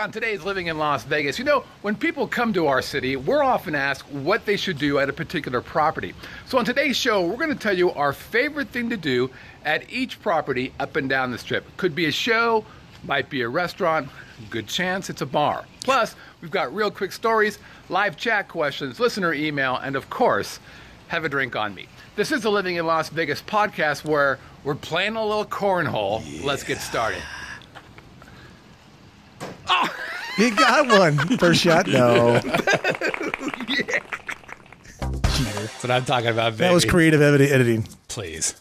on today's Living in Las Vegas. You know, when people come to our city, we're often asked what they should do at a particular property. So on today's show, we're going to tell you our favorite thing to do at each property up and down the strip. Could be a show, might be a restaurant, good chance it's a bar. Plus, we've got real quick stories, live chat questions, listener email, and of course, have a drink on me. This is the Living in Las Vegas podcast where we're playing a little cornhole. Yeah. Let's get started. Oh! You got one. First shot? No. Yeah. That's what I'm talking about, baby. That was creative editing. Please.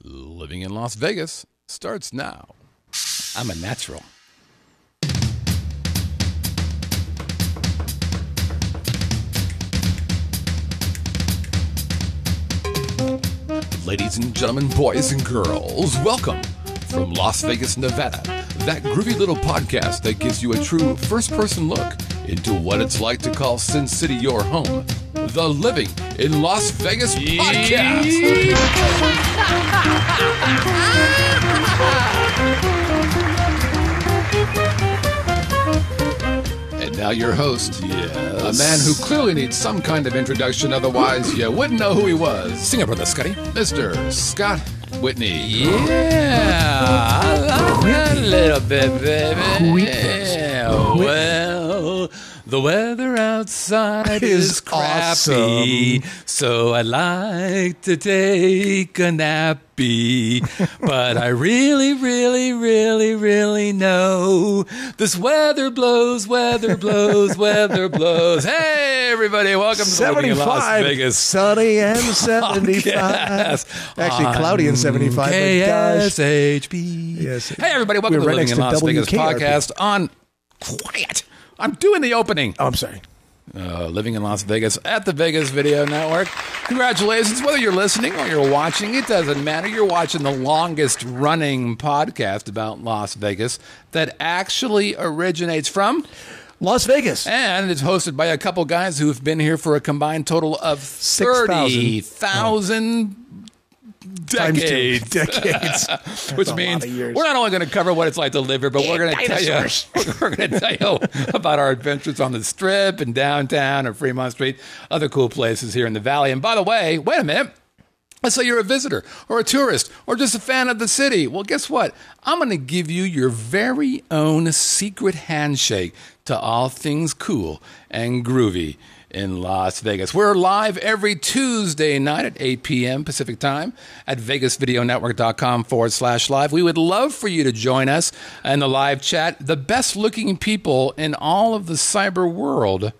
Living in Las Vegas starts now. I'm a natural. Ladies and gentlemen, boys and girls, welcome from Las Vegas, Nevada, that groovy little podcast that gives you a true first-person look into what it's like to call Sin City your home. The Living in Las Vegas podcast. And now your host, a man who clearly needs some kind of introduction, otherwise you wouldn't know who he was. Sing it, brother Scotty. Mr. Scott Whitney. Yeah, I like that a little bit, baby. Yeah, well, the weather outside is crappy, awesome. So I like to take a nappy. But I really, really, really, really know this weather blows, weather blows, weather blows. Hey, everybody, welcome to Living in Las Vegas. Sunny and 75. Yes. Actually, cloudy and 75. KSHP. Yes. Hey, everybody, welcome to right Living in Las Vegas podcast on Quiet. I'm doing the opening. Oh, I'm sorry. Living in Las Vegas at the Vegas Video Network. Congratulations. Whether you're listening or you're watching, it doesn't matter. You're watching the longest running podcast about Las Vegas that actually originates from Las Vegas. And it's hosted by a couple guys who've been here for a combined total of 30,000 decades. Which means we're not only going to cover what it's like to live here, but we're going to tell you about our adventures on the Strip and downtown or Fremont Street, other cool places here in the Valley. And by the way, wait a minute. Let's say you're a visitor or a tourist or just a fan of the city. Well, guess what? I'm going to give you your very own secret handshake to all things cool and groovy in Las Vegas. We're live every Tuesday night at 8 p.m. Pacific time at vegasvideonetwork.com/live. We would love for you to join us in the live chat. The best looking people in all of the cyber world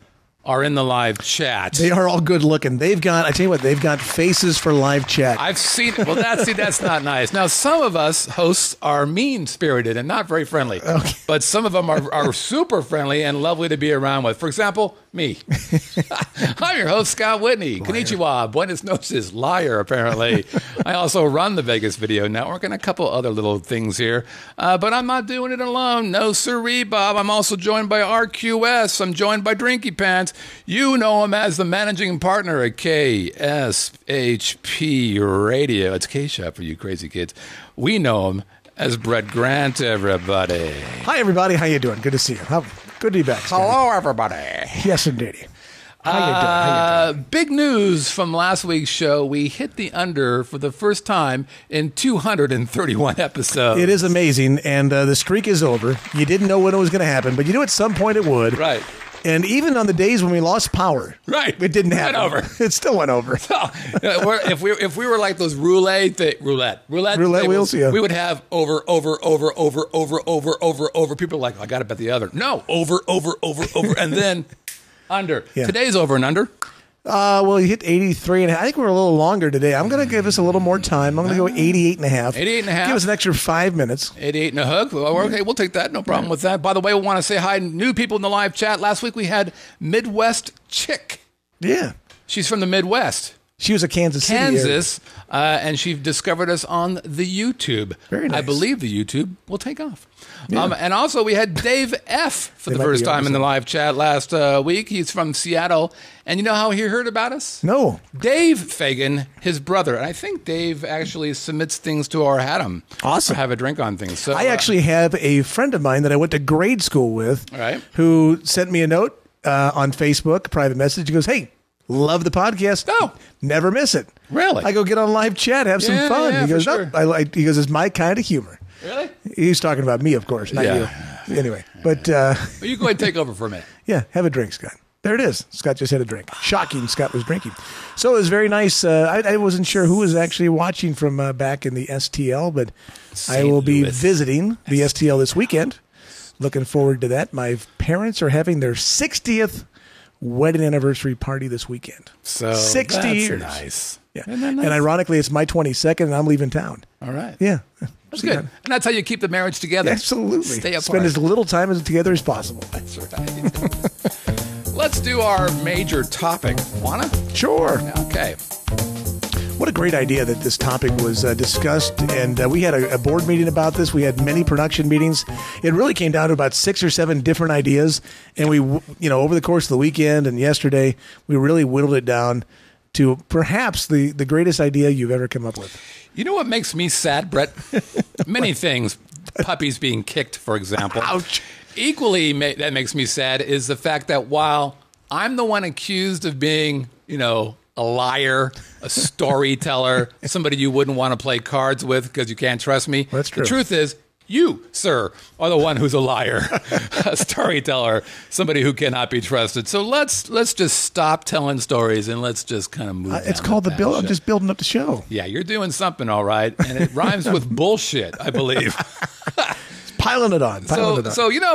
are in the live chat. They are all good looking. I tell you what, they've got faces for live chat. I've seen it. Well, that's not nice. Now, some of us hosts are mean-spirited and not very friendly. Okay. But some of them are super friendly and lovely to be around with. For example, me. I'm your host, Scott Whitney. Liar. Konnichiwa. Buenos noches. Liar, apparently. I also run the Vegas Video Network and a couple other little things here. But I'm not doing it alone. No siree, Bob. I'm also joined by RQS. I'm joined by Drinky Pants. You know him as the managing partner at KSHP Radio. It's K-Shop for you crazy kids. We know him as Brett Grant, everybody. Hi, everybody. How you doing? Good to see you. Good to be back, Scotty. Hello, everybody. Yes, indeed. How you doing? Big news from last week's show. We hit the under for the first time in 231 episodes. It is amazing, and the streak is over. You didn't know when it was going to happen, but you knew at some point it would. Right. And even on the days when we lost power, it didn't happen. It went over. It still went over. So, if we were like those roulette wheels, yeah. We would have over. People are like, I got to bet the other. No, over, and then under. Yeah. Today's over and under. Well, you hit 83, and I think we're a little longer today. I'm going to give us a little more time. I'm going to go 88 and a half. 88 and a half. Give us an extra 5 minutes. 88 and a hook. Well, okay, we'll take that. No problem with that. By the way, we want to say hi to new people in the live chat. Last week we had Midwest Chick. Yeah. She's from the Midwest. She was a Kansas City Kansas, and she discovered us on the YouTube. Very nice. I believe the YouTube will take off. Yeah. And also, we had Dave F. for the first time in the live chat last week. He's from Seattle. And you know how he heard about us? No. Dave Fagan, his brother. And I think Dave actually submits things to our Haddam. Awesome. Or have a drink on things. So I actually have a friend of mine that I went to grade school with Right. who sent me a note on Facebook, private message. He goes, hey, love the podcast. Oh. Never miss it. Really? I go get on live chat, have some fun. Yeah, he goes, for sure. no. He goes, it's my kind of humor. Really? He's talking about me, of course, not you. Anyway, but Well, you go ahead and take over for a minute. yeah, have a drink, Scott. There it is. Scott just had a drink. Shocking, Scott was drinking. So it was very nice. I wasn't sure who was actually watching from back in the STL, but I will be visiting the STL this weekend. Looking forward to that. My parents are having their 60th wedding anniversary party this weekend. So 60 that's years. nice. Yeah. Isn't that nice? And ironically, it's my 22nd, and I'm leaving town. All right. Yeah. That's good. And that's how you keep the marriage together. Absolutely. Stay apart. Spend as little time together as possible. That's right. Let's do our major topic. Wanna? Sure. Okay. What a great idea that this topic was discussed. And we had a board meeting about this. We had many production meetings. It really came down to about 6 or 7 different ideas. And we, over the course of the weekend and yesterday, we really whittled it down to perhaps the greatest idea you've ever come up with. You know what makes me sad, Brett? Many things. Puppies being kicked, for example. Ouch. Equally, that makes me sad is the fact that while I'm the one accused of being, a liar, a storyteller, somebody you wouldn't want to play cards with because you can't trust me. That's true. The truth is, you, sir, are the one who's a liar, a storyteller, somebody who cannot be trusted. So let's just stop telling stories and let's just kind of move. It's called the build. I'm just building up the show. Yeah, you're doing something all right, and it rhymes with bullshit, I believe. Piling it on. So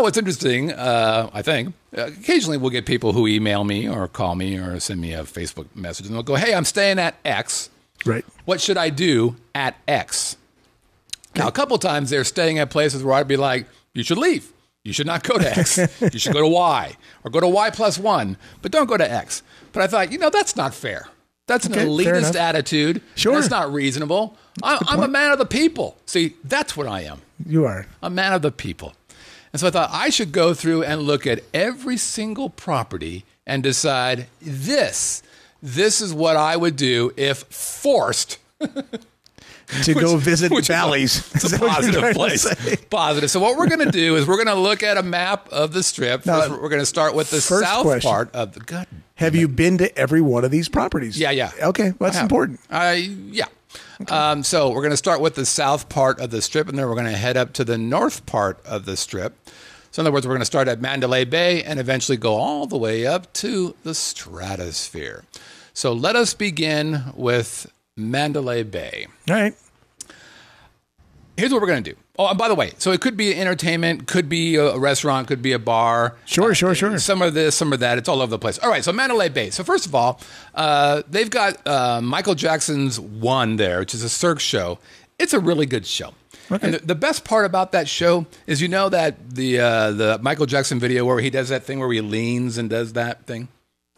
what's interesting, I think, occasionally we'll get people who email me or call me or send me a Facebook message, and they'll go, hey, I'm staying at X. Right. What should I do at X? Now, a couple times they're staying at places where I'd be like, you should leave. You should not go to X. You should go to Y or go to Y+1, but don't go to X. But I thought, that's not fair. That's an elitist attitude. Sure. That's not reasonable. I'm a man of the people. See, that's what I am. You are. A man of the people. And so I thought I should go through and look at every single property and decide this is what I would do if forced to go visit valleys. It's a positive place. Positive. So what we're going to do is we're going to look at a map of the strip. Now, we're going to start with the south part of the gut. Have you been to every one of these properties? Yeah. Okay, well, that's important. Yeah. Okay. So we're going to start with the south part of the strip, and then we're going to head up to the north part of the strip. So in other words, we're going to start at Mandalay Bay and eventually go all the way up to the stratosphere. So let us begin with Mandalay Bay. All right. Here's what we're going to do. Oh, and by the way, so it could be entertainment, could be a restaurant, could be a bar. Sure. Some of this, some of that. It's all over the place. All right, so Mandalay Bay. So first of all, they've got Michael Jackson's One there, which is a Cirque show. It's a really good show. Okay. And the best part about that show is that the Michael Jackson video where he does that thing where he leans and does that thing.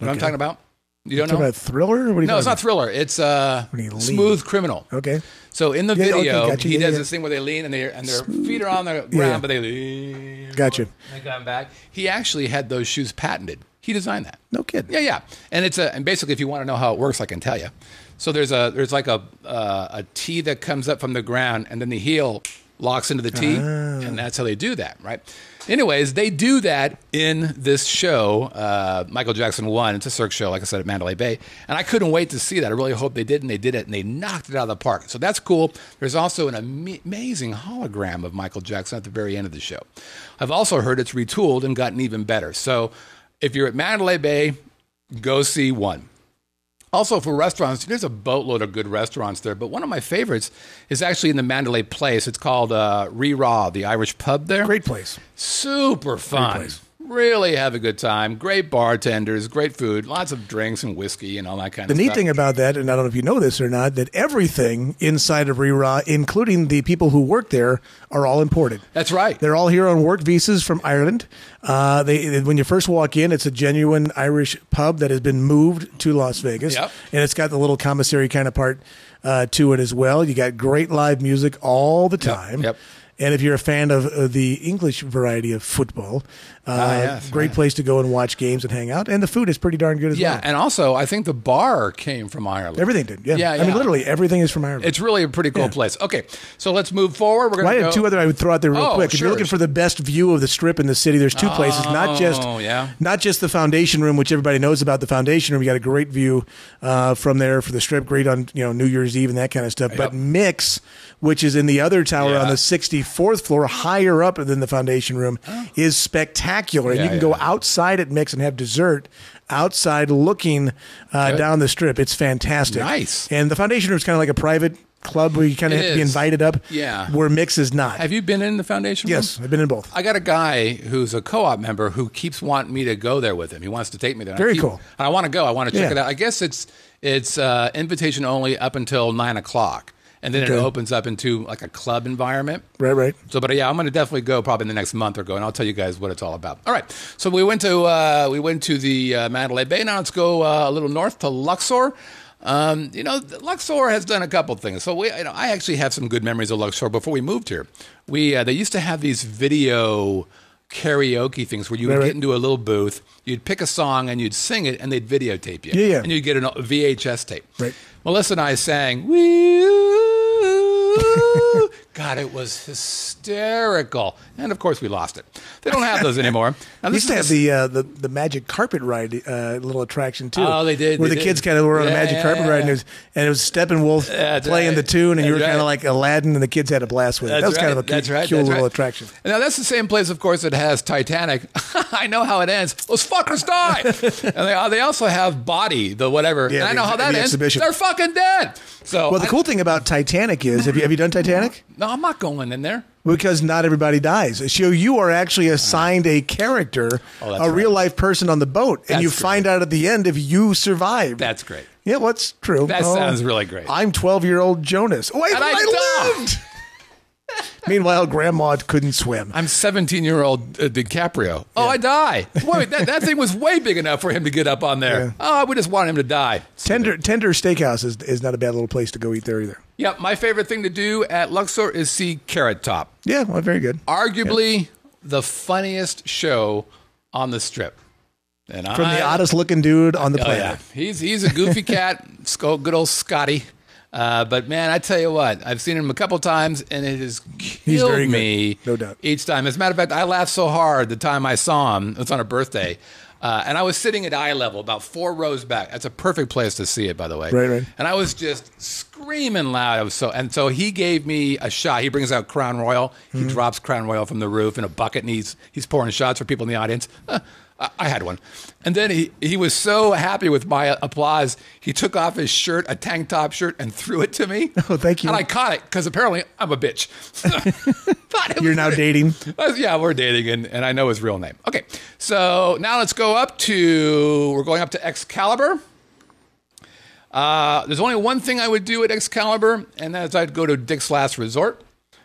You know what I'm talking about? You don't know? About Thriller? No, it's not Thriller. It's Smooth Criminal. Okay. So in the video, gotcha. He does this thing where they lean and their feet are on the ground, but they lean. Gotcha. They come back. He actually had those shoes patented. He designed that. No kidding. Yeah. And and basically, if you want to know how it works, I can tell you. So there's like a T that comes up from the ground, and then the heel locks into the T, and that's how they do that, right? Anyways, they do that in this show, Michael Jackson One. It's a Cirque show, like I said, at Mandalay Bay. And I couldn't wait to see that. I really hope they did, and they did it, and they knocked it out of the park. So that's cool. There's also an amazing hologram of Michael Jackson at the very end of the show. I've also heard it's retooled and gotten even better. So if you're at Mandalay Bay, go see One. Also, for restaurants, there's a boatload of good restaurants there, but one of my favorites is actually in the Mandalay Place. It's called Raw, the Irish pub there. Great place. Super fun. Really have a good time. Great bartenders, great food, lots of drinks and whiskey and all that kind of stuff. The neat thing about that, and I don't know if you know this or not, that everything inside of Rira, including the people who work there, are all imported. That's right. They're all here on work visas from Ireland. When you first walk in, it's a genuine Irish pub that has been moved to Las Vegas. Yep. And it's got the little commissary kind of part to it as well. You got great live music all the time. Yep. And if you're a fan of the English variety of football, great place to go and watch games and hang out. And the food is pretty darn good as well. Yeah, and also I think the bar came from Ireland. Everything did, yeah. I mean, literally everything is from Ireland. It's really a pretty cool place. Okay, so let's move forward. We're going to I had two other I would throw out there real quick. If sure. you're looking for the best view of the Strip in the city, there's two places. Not just the Foundation Room, which everybody knows about. The Foundation Room, you got a great view from there for the Strip, great on New Year's Eve and that kind of stuff. Yep. But Mix, which is in the other tower on the 64th floor, higher up than the Foundation Room, is spectacular. And you can go outside at Mix and have dessert outside looking down the Strip. It's fantastic. Nice. And the Foundation Room is kind of like a private club where you kind of have to be invited up, where Mix is not. Have you been in the Foundation Room? Yes, I've been in both. I got a guy who's a co-op member who keeps wanting me to go there with him. He wants to take me there. Very cool. And I want to go. I want to check it out. I guess it's invitation only up until 9 o'clock. And then it opens up into like a club environment. Right. So, but yeah, I'm going to definitely go probably in the next month or go, and I'll tell you guys what it's all about. All right. So we went to the Mandalay Bay. Now let's go a little north to Luxor. Luxor has done a couple things. So I actually have some good memories of Luxor before we moved here. They used to have these video karaoke things where you would get into a little booth, you'd pick a song and you'd sing it, and they'd videotape you. Yeah. And you'd get a VHS tape. Right. Melissa and I sang, God, it was hysterical. And, of course, we lost it. They don't have those anymore. They used to have the magic carpet ride little attraction, too. Oh, they did. Where the kids kind of were on a magic carpet ride, and it was Steppenwolf playing the tune, and you were kind of like Aladdin, and the kids had a blast with it. That was kind of a cool little attraction. Now, that's the same place, of course, that has Titanic. I know how it ends. Those fuckers die. And they also have Body, the whatever. Yeah, and I know how that ends. Exhibition. They're fucking dead. So, well, the cool thing about Titanic is, have you done Titanic? No, I'm not going in there. Because not everybody dies. So you are actually assigned a character, a real-life person on the boat, and you find out at the end if you survived. That's great. Yeah, well, that's true. That sounds really great. I'm 12-year-old Jonas. Oh, I lived! Meanwhile, Grandma couldn't swim. I'm 17-year-old DiCaprio. Oh, I die. Wait, that thing was way big enough for him to get up on there. Yeah. Oh, we just want him to die. Tender Steakhouse is not a bad little place to go eat there either. Yeah, my favorite thing to do at Luxor is see Carrot Top. Yeah, well, very good. Arguably the funniest show on the Strip. And from the oddest looking dude on the planet. Yeah. He's a goofy cat, good old Scotty. But man, I tell you what, I've seen him a couple times, and it has killed me no doubt. Each time. As a matter of fact, I laughed so hard the time I saw him. It was on a birthday. And I was sitting at eye level, about 4 rows back. That's a perfect place to see it, by the way. Right. And I was just screaming loud. So he gave me a shot. He brings out Crown Royal. He drops Crown Royal from the roof in a bucket, and he's pouring shots for people in the audience. I had one. And then he was so happy with my applause, he took off his shirt, a tank top shirt, and threw it to me. Oh, thank you. And I caught it, because apparently I'm a bitch. You're now dating? Yeah, we're dating, and I know his real name. Okay, so now let's go we're going up to Excalibur. There's only one thing I would do at Excalibur, and that is I'd go to Dick's Last Resort,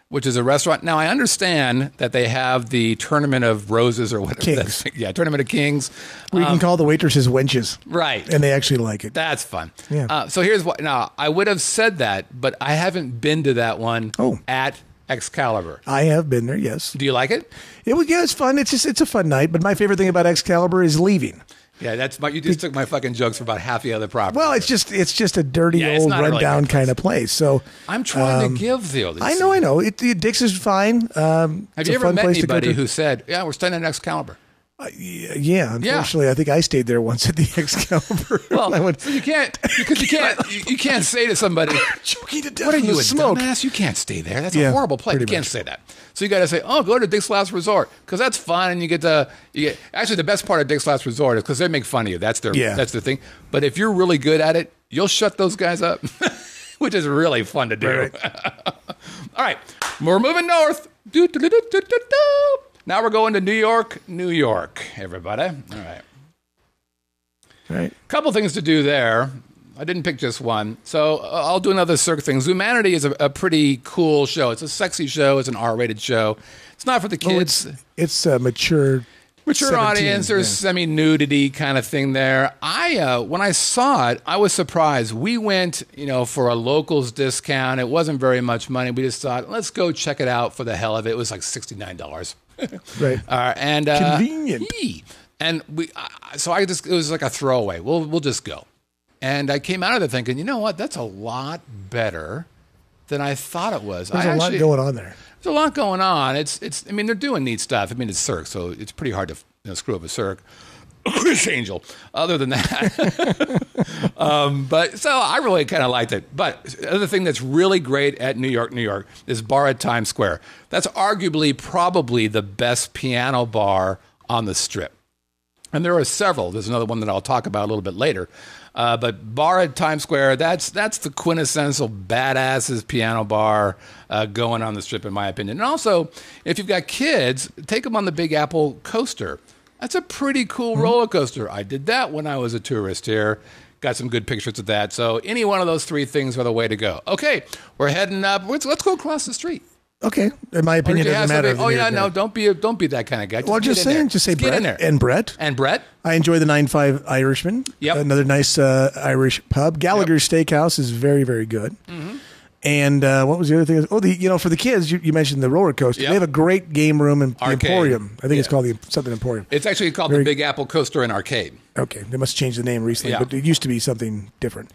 which is a restaurant. Now, I understand that they have the Tournament of Roses or whatever. Kings. Yeah, Tournament of Kings. We can call the waitresses wenches. Right. And they actually like it. That's fun. Yeah. So here's what. Now, I would have said that, but I haven't been to that one at Excalibur. I have been there, yes. Do you like it? It's fun. It's a fun night, but my favorite thing about Excalibur is leaving. Yeah, you just took my fucking jokes for about half the other property. Well, it's just a dirty old rundown kind of place. So I'm trying to give the. I know. Dick's is fine. Have you ever met anybody who said, "Yeah, we're staying at Excalibur"? Yeah, unfortunately, I think I stayed there once at the Excalibur. Well, so you can't say to somebody, choking to death. What are you, a smoke? dumbass? You can't stay there. That's a horrible place. You can't say that. So you got to say, oh, go to Dick's Last Resort, because that's fun, and you get actually the best part of Dick's Last Resort is because they make fun of you. That's their thing. But if you're really good at it, you'll shut those guys up, which is really fun to do. Right. All right, we're moving north. Now we're going to New York, New York, everybody. All right. Right. Couple things to do there. I didn't pick just one. So I'll do another Cirque thing. Zoomanity is a pretty cool show. It's a sexy show. It's an R-rated show. It's not for the kids. It's a mature 17, audience. There's semi-nudity kind of thing there. When I saw it, I was surprised. We went, for a locals discount. It wasn't very much money. We just thought, let's go check it out for the hell of it. It was like $69. Right. And convenient. And it was like a throwaway. We'll just go. And I came out of there thinking, you know what? That's a lot better than I thought it was. There's a lot going on there. There's a lot going on. I mean, they're doing neat stuff. I mean, it's Cirque, so it's pretty hard to screw up a Cirque. Angel. Other than that, but so I really kind of liked it. But the other thing that's really great at New York, New York, is bar at Times Square. That's arguably probably the best piano bar on the Strip. And there are several. There's another one that I'll talk about a little bit later. But bar at Times Square, that's the quintessential badasses piano bar going on the Strip, in my opinion. And also, if you've got kids, take them on the Big Apple coaster. That's a pretty cool roller coaster. I did that when I was a tourist here. Got some good pictures of that. So any one of those three things are the way to go. Okay, we're heading up. Let's go across the street. Okay, in my opinion, it doesn't matter. Oh yeah, no, don't be that kind of guy. Well, just say Brett and Brett. And Brett. I enjoy the 9-5 Irishman. Yep. Another nice Irish pub. Gallagher's Steakhouse is very, very good. Mm-hmm. And what was the other thing? Oh, for the kids, you mentioned the roller coaster. Yep. They have a great game room in the Emporium. I think it's called something Emporium. It's actually called the Big Apple Coaster and Arcade. Okay, they must have changed the name recently, but it used to be something different.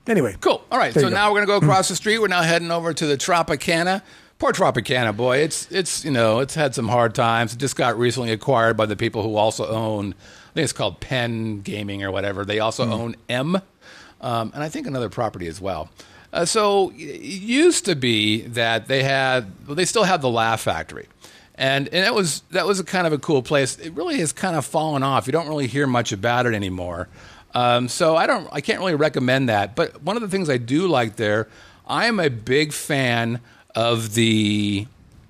Anyway. Cool. All right, so now we're going to go across the street. We're now heading over to the Tropicana. Poor Tropicana, boy. It's had some hard times. It just got recently acquired by the people who also own, I think it's called Penn Gaming or whatever. They also own M, and I think another property as well. So it used to be that they still had the Laugh Factory. And that was a kind of a cool place. It really has kind of fallen off. You don't really hear much about it anymore. So I can't really recommend that. But one of the things I do like there, I am a big fan of the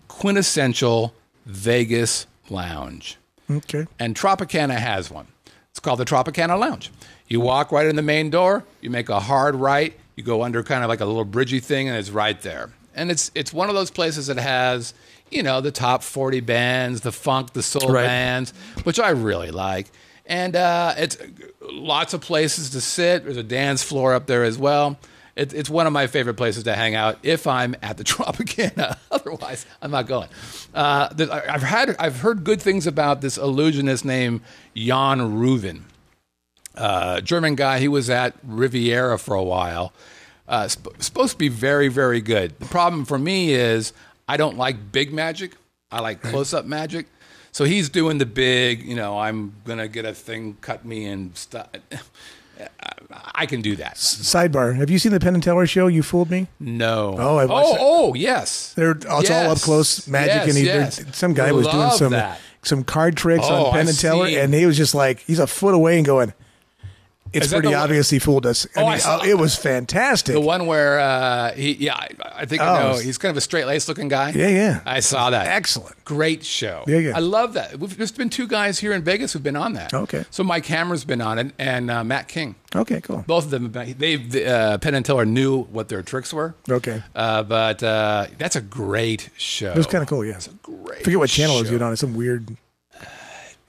quintessential Vegas lounge. Okay. And Tropicana has one. It's called the Tropicana Lounge. You walk right in the main door, you make a hard right, you go under kind of like a little bridgey thing, and it's right there. And it's one of those places that has, the top 40 bands, the funk, the soul bands, which I really like. And it's lots of places to sit. There's a dance floor up there as well. It's one of my favorite places to hang out if I'm at the Tropicana. Otherwise, I'm not going. I've heard good things about this illusionist named Jan Reuven. German guy. He was at Riviera for a while. Supposed to be very, very good. The problem for me is I don't like big magic. I like close-up magic. So he's doing the big, I'm going to get a thing, cut me and stuff. I can do that. Sidebar: have you seen the Penn and Teller show? You Fooled Me? No. Oh, I watched oh, yes. It's all up close magic, and some guy was doing some card tricks on Penn and Teller, and he was just like, he's a foot away and going, it's pretty obvious he fooled us. It was fantastic. The one where I think I know. He's kind of a straight-laced looking guy. Yeah. I saw that. Excellent. Great show. Yeah. I love that. There's been two guys here in Vegas who've been on that. Okay. So Mike Hammer's been on it, and Matt King. Okay, cool. Both of them, Penn and Teller knew what their tricks were. Okay. But that's a great show. It was kind of cool, yeah. It's a great I forget what channel it was show. on. It's some weird,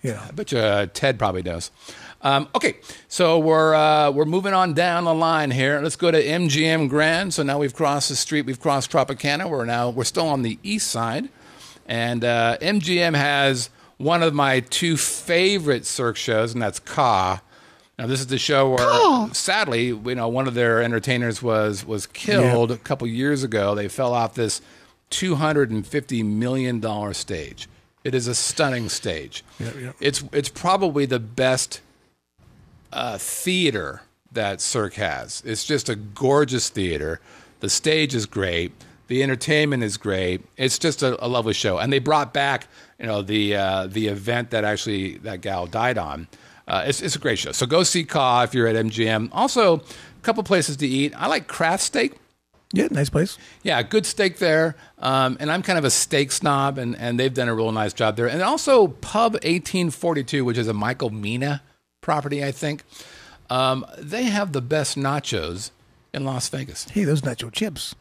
I bet you Ted probably knows. Okay, so we're moving on down the line here. Let's go to MGM Grand. So now we've crossed the street. We've crossed Tropicana. We're still on the east side, and MGM has one of my two favorite Cirque shows, and that's Ka. Now this is the show where, sadly, one of their entertainers was killed a couple years ago. They fell off this $250 million stage. It is a stunning stage. Yeah. It's probably the best theater that Cirque has. It's just a gorgeous theater. The stage is great. The entertainment is great. It's just a lovely show. And they brought back, the event that actually that gal died on. It's a great show. So go see Ka if you're at MGM. Also, a couple places to eat. I like Craft Steak. Yeah, nice place. Yeah, good steak there. And I'm kind of a steak snob, and they've done a real nice job there. And also Pub 1842, which is a Michael Mina property, I think. They have the best nachos in Las Vegas. Hey, those nacho chips.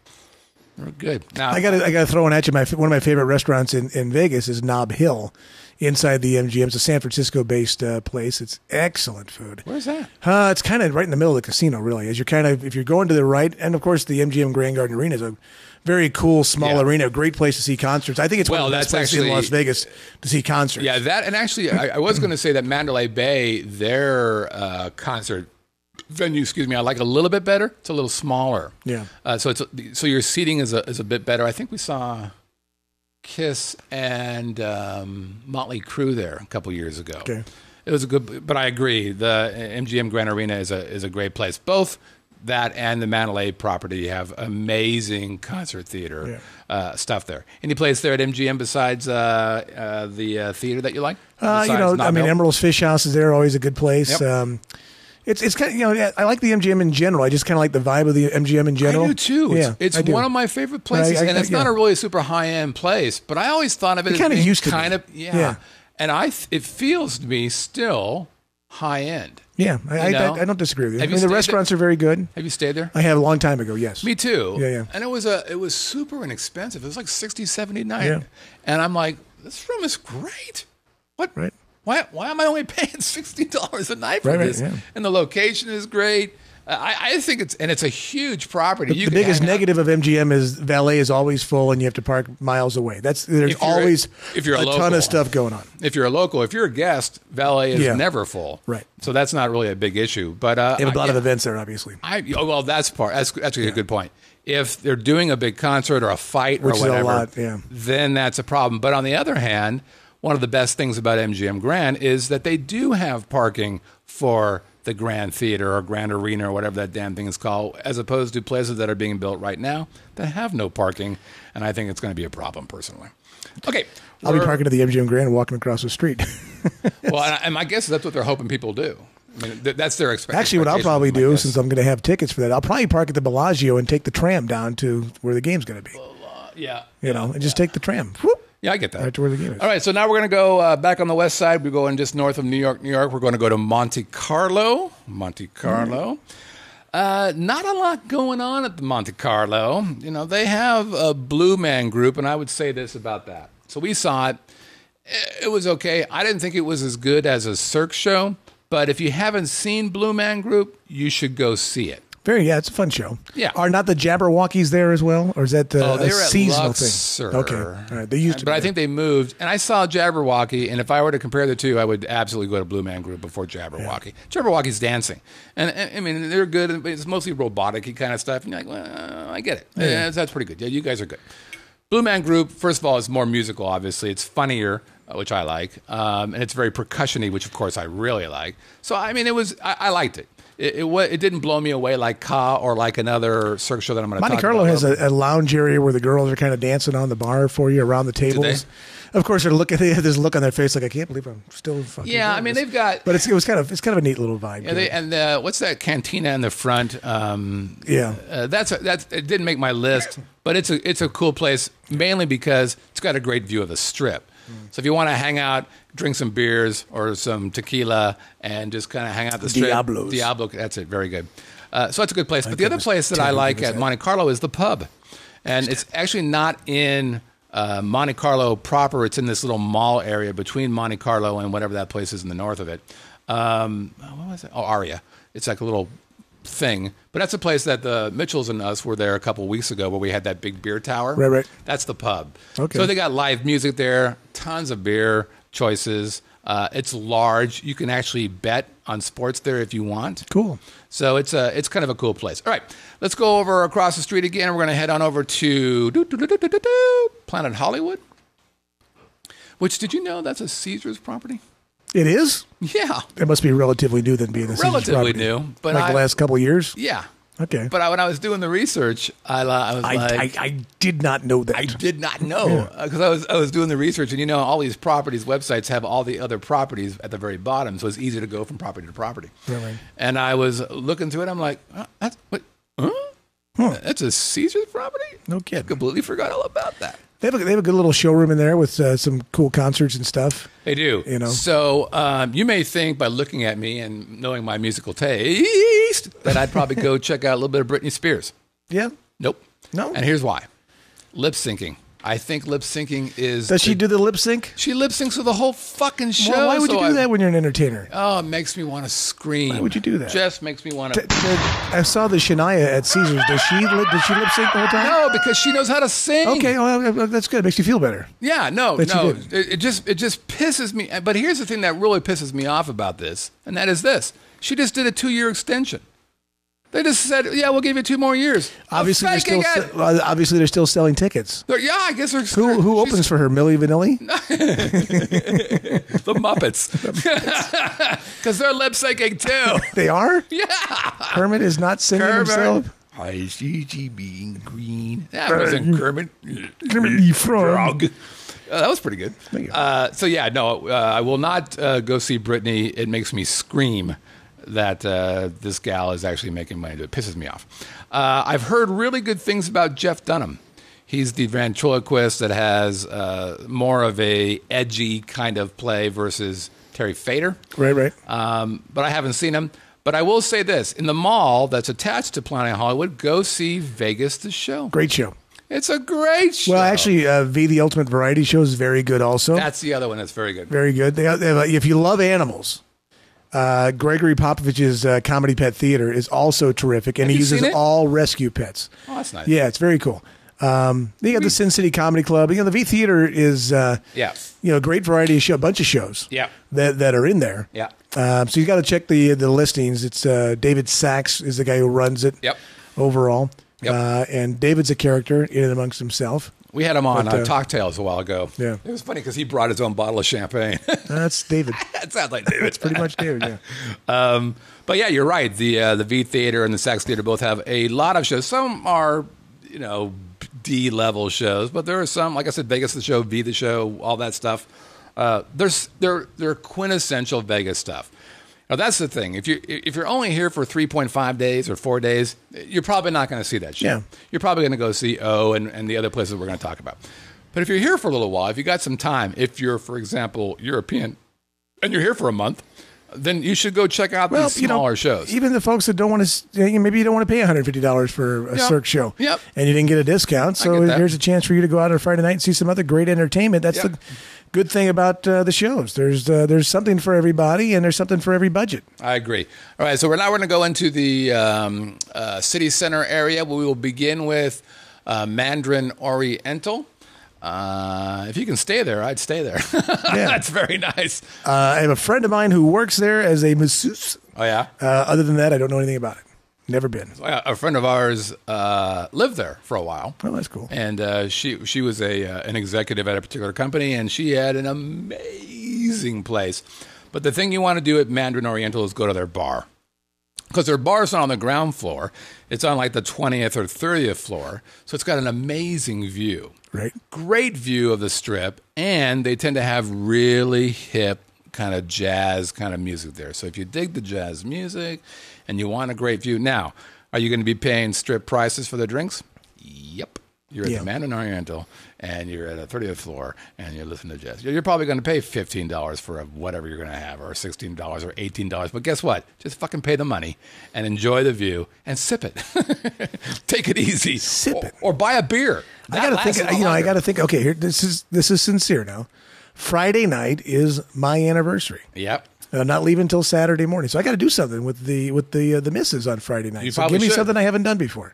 They're good. Now, I gotta throw one at you. One of my favorite restaurants in Vegas is Nob Hill, inside the MGM. It's a San Francisco-based place. It's excellent food. Where's that? It's kind of right in the middle of the casino, really. As if you're going to the right, and of course the MGM Grand Garden Arena is a very cool, small arena, a great place to see concerts. I think it's one of the best places in Las Vegas to see concerts. Yeah, that, and actually, I was going to say that Mandalay Bay, their concert venue, I like a little bit better. It's a little smaller. Yeah. So your seating is a bit better. I think we saw Kiss and Motley Crue there a couple years ago. Okay. It was a good, but I agree. The MGM Grand Arena is a great place. Both that and the Mandalay property have amazing concert theater stuff there. Any place there at MGM besides the theater that you like? Emerald's Fish House is there, always a good place. Yep. It's kind of, I like the MGM in general. I just kind of like the vibe of the MGM in general. I do too. Yeah, it's one of my favorite places, and it's not a really super high end place. But I always thought of it as kind of used to kind of and it feels to me still high end. Yeah, I don't disagree with you. The restaurants are very good. Have you stayed there? I have a long time ago. Yes. Me too. Yeah. And it was super inexpensive. It was like $60, $70 Yeah. And I'm like, this room is great. What? Right. Why am I only paying $60 a night for this? Yeah. And the location is great. I think it's a huge property. The biggest negative of MGM is valet is always full and you have to park miles away. There's always a ton of stuff going on. If you're a local, if you're a guest, valet is never full. Right. So that's not really a big issue. But they have a lot of events there, obviously. That's actually a good point. If they're doing a big concert or a fight or whatever, then that's a problem. But on the other hand, one of the best things about MGM Grand is that they do have parking for the Grand Theater or Grand Arena or whatever that damn thing is called, as opposed to places that are being built right now that have no parking, and I think it's going to be a problem personally. Okay. I'll be parking at the MGM Grand and walking across the street. Well, and my guess is that's what they're hoping people do. I mean, that's their expectation. Actually, what I'll probably do, since I'm going to have tickets for that, I'll probably park at the Bellagio and take the tram down to where the game's going to be. And just take the tram. Whoop. Yeah, I get that. Right to where the game is. All right, so now we're going to go back on the west side. We're going just north of New York. We're going to go to Monte Carlo. Not a lot going on at the Monte Carlo. They have a Blue Man Group, and I would say this about that. So we saw it. It was okay. I didn't think it was as good as a Cirque show, but if you haven't seen Blue Man Group, you should go see it. It's a fun show. Yeah. Are not the Jabberwockies there as well? Or is that a seasonal Luxor. thing? Okay. All right. They used to But I think they moved. And I saw Jabberwocky, and if I were to compare the two, I would absolutely go to Blue Man Group before Jabberwocky. Yeah. Jabberwocky's dancing. And I mean, they're good. But it's mostly robotic-y kind of stuff. And you're like, well, I get it. Yeah. That's pretty good. Yeah, you guys are good. Blue Man Group, first of all, is more musical, obviously. It's funnier, which I like. And it's very percussion-y, which, of course, I really like. So, I mean, I liked it. It didn't blow me away like Ka or like another Cirque show that I'm going to talk about. Monte Carlo has a lounge area where the girls are kind of dancing on the bar for you around the tables. Of course, they have this look on their face like, I can't believe I'm still fucking doing I mean, this. they've got... But it's kind of a neat little vibe. Yeah, what's that cantina in the front? It didn't make my list, but it's a cool place, mainly because it's got a great view of the Strip. So if you want to hang out, drink some beers or some tequila and just kind of hang out the Strip. Diablo, that's it. Very good. So that's a good place. But the other place that I like at Monte Carlo is the pub. And it's actually not in Monte Carlo proper. It's in this little mall area between Monte Carlo and whatever that place is in the north of it. What was it? Oh, Aria. It's like a little thing. But that's a place that the Mitchells and us were there a couple of weeks ago where we had that big beer tower. Right. That's the pub. Okay. So they got live music there, tons of beer choices. It's large. You can actually bet on sports there if you want. Cool. So it's kind of a cool place. All right, let's go over across the street again. We're going to head on over to Planet Hollywood, which, did you know that's a Caesars property? It is? Yeah. It must be relatively new than being a Caesars property. Relatively new. But the last couple of years? Yeah. Okay. But when I was doing the research, I did not know that. I did not know because I was doing the research, and all these properties websites have all the other properties at the very bottom, so it's easy to go from property to property. Right. And I was looking through it. I'm like, That's a Caesars property? No kidding. Completely forgot all about that. They have a good little showroom in there with some cool concerts and stuff. They do. You know. So you may think by looking at me and knowing my musical taste that I'd probably go check out a little bit of Britney Spears. Yeah. Nope. No. And here's why. Lip syncing. I think lip syncing is... Does she do the lip sync? She lip syncs with the whole fucking show. Well, why would you do that when you're an entertainer? Oh, it makes me want to scream. Why would you do that? Just makes me want to... I saw the Shania at Caesars. Did she lip sync the whole time? No, because she knows how to sing. Okay, well, that's good. It makes you feel better. Yeah, no. It just pisses me... But here's the thing that really pisses me off about this, and that is this. She just did a 2-year extension. They just said, "Yeah, we'll give you 2 more years." Obviously, they're still selling tickets. Yeah, I guess they're... Who opens for her? Milli Vanilli? The Muppets. Because they're lip syncing too. They are? Yeah. Kermit is not singing himself? I see you being green. That wasn't Kermit. Kermit the Frog. That was pretty good. So yeah, no, I will not go see Britney. It makes me scream that this gal is actually making money. It pisses me off. I've heard really good things about Jeff Dunham. He's the ventriloquist that has more of a edgy kind of play versus Terry Fader. Right. But I haven't seen him. But I will say this. In the mall that's attached to Planet Hollywood, go see Vegas the Show. Great show. It's a great show. Well, actually, V, the Ultimate Variety Show, is very good also. That's the other one that's very good. Very good. They have, if you love animals... Gregory Popovich's Comedy Pet Theater is also terrific, and he uses all rescue pets. Oh, that's nice. Yeah, it's very cool. They got the Sin City Comedy Club. The V Theater is a great variety of show, a bunch of shows that are in there. Yeah. So you got to check the listings. It's David Sachs is the guy who runs it. Yep. Overall. Yep. And David's a character in and amongst himself. We had him on Talk Tales a while ago. Yeah. It was funny because he brought his own bottle of champagne. That's David. That sounds like David. It's pretty much David, yeah. But yeah, you're right. The V Theater and the Sachs Theater both have a lot of shows. Some are, D-level shows, but there are some, like I said, Vegas the Show, V the Show, all that stuff. They're quintessential Vegas stuff. Now that's the thing. If you're only here for 3.5 days or 4 days, you're probably not going to see that show. Yeah. You're probably going to go see and the other places we're going to talk about. But if you're here for a little while, if you got some time, if you're, for example, European, and you're here for a month, then you should go check out these smaller shows. Even the folks that don't want to, maybe you don't want to pay $150 for a Cirque show. Yep. And you didn't get a discount. So here's a chance for you to go out on a Friday night and see some other great entertainment. That's the good thing about the shows. There's something for everybody, and there's something for every budget. I agree. All right, so we're going to go into the city center area. We will begin with Mandarin Oriental. If you can stay there, I'd stay there. Yeah. That's very nice. I have a friend of mine who works there as a masseuse. Oh, yeah? Other than that, I don't know anything about it. Never been. A friend of ours lived there for a while. Oh, that's cool. And she was an executive at a particular company, and she had an amazing place. But the thing you want to do at Mandarin Oriental is go to their bar. Because their bar's not on the ground floor. It's on like the 20th or 30th floor. So it's got an amazing view. Right. Great view of the Strip. And they tend to have really hip kind of jazz kind of music there. So if you dig the jazz music and you want a great view. Now, are you going to be paying Strip prices for the drinks? Yep. You're at the Mandarin Oriental, and you're at a 30th floor, and you're listening to jazz. You're probably going to pay $15 for whatever you're going to have, or $16 or $18. But guess what? Just fucking pay the money and enjoy the view and sip it. Take it easy. Sip it. Or buy a beer. I got to think. Okay, here this is sincere now. Friday night is my anniversary. Yep. And I'm not leaving until Saturday morning, so I got to do something with the missus on Friday night. So give me something I haven't done before.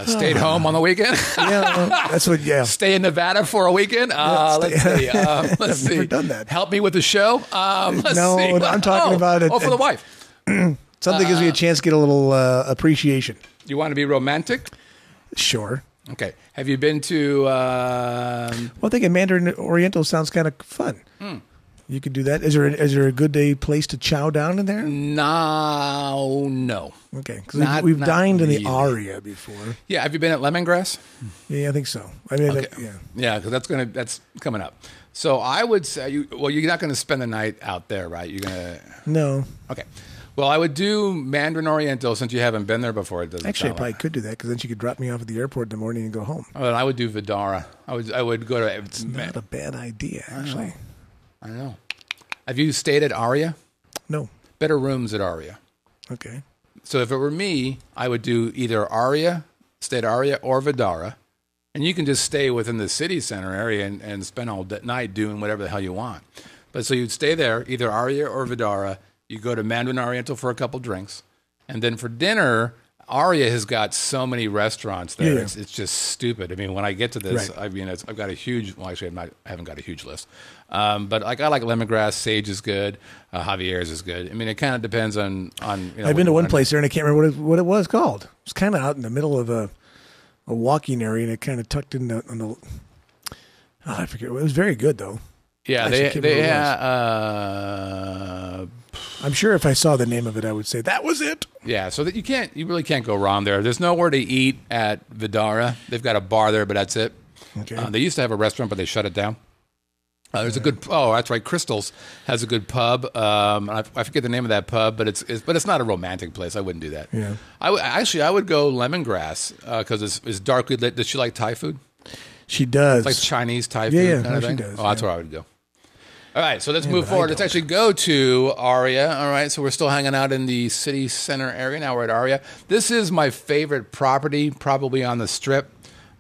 Stayed home on the weekend. That's what. Yeah. Stay in Nevada for a weekend. Let's see. I've never done that. Help me with the show. Let's see. I'm talking about it. Oh, for the wife. Something gives me a chance to get a little appreciation. You want to be romantic? Sure. Okay. Have you been to? Well, I think Mandarin Oriental sounds kind of fun. You could do that. Is there a good place to chow down in there? No. Okay, because we've dined in the Aria before. Yeah, have you been at Lemongrass? Yeah, I think so. I mean, okay. Yeah, because that's coming up. So I would say, you're not going to spend the night out there, right? You're going to. No. Okay. Well, I would do Mandarin Oriental since you haven't been there before. It doesn't Actually, I sound probably like. could do that because then she could drop me off at the airport in the morning and go home. Well, I would do Vidara. I would go to. It's not a bad idea, actually. I know. Have you stayed at Aria? No. Better rooms at Aria. Okay. So if it were me, I would do either Aria, stay at Aria, or Vidara. And you can just stay within the city center area and spend all night doing whatever the hell you want. But so you'd stay there, either Aria or Vidara. You go to Mandarin Oriental for a couple drinks. And then for dinner, Aria has got so many restaurants there. Yeah. It's just stupid. I mean, when I get to this, Right. I mean, I've got a huge, well, actually, I haven't got a huge list. But like I like lemongrass, Sage is good, Javier's is good. I mean, it kind of depends on you know, I've been to one place there, and I can't remember what it was called. It was kind of out in the middle of a walking area, and it kind of tucked in on the. Oh, I forget. It was very good though. Yeah, Actually, they I'm sure if I saw the name of it, I would say that was it. yeah. So that you really can't go wrong there. There's nowhere to eat at Vidara. They've got a bar there, but that's it. Okay. They used to have a restaurant, but they shut it down. There's a good. Oh, that's right. Crystals has a good pub. I forget the name of that pub, but it's not a romantic place. I wouldn't do that. Yeah. I would go Lemongrass because it's darkly lit. Does she like Thai food? She does. Like Chinese Thai food Yeah, kind of she thing? does, Oh, that's yeah. where I would go. All right, so let's move but I forward. Let's don't. actually go to Aria. All right, so we're still hanging out in the city center area. Now we're at Aria. This is my favorite property, probably on the Strip.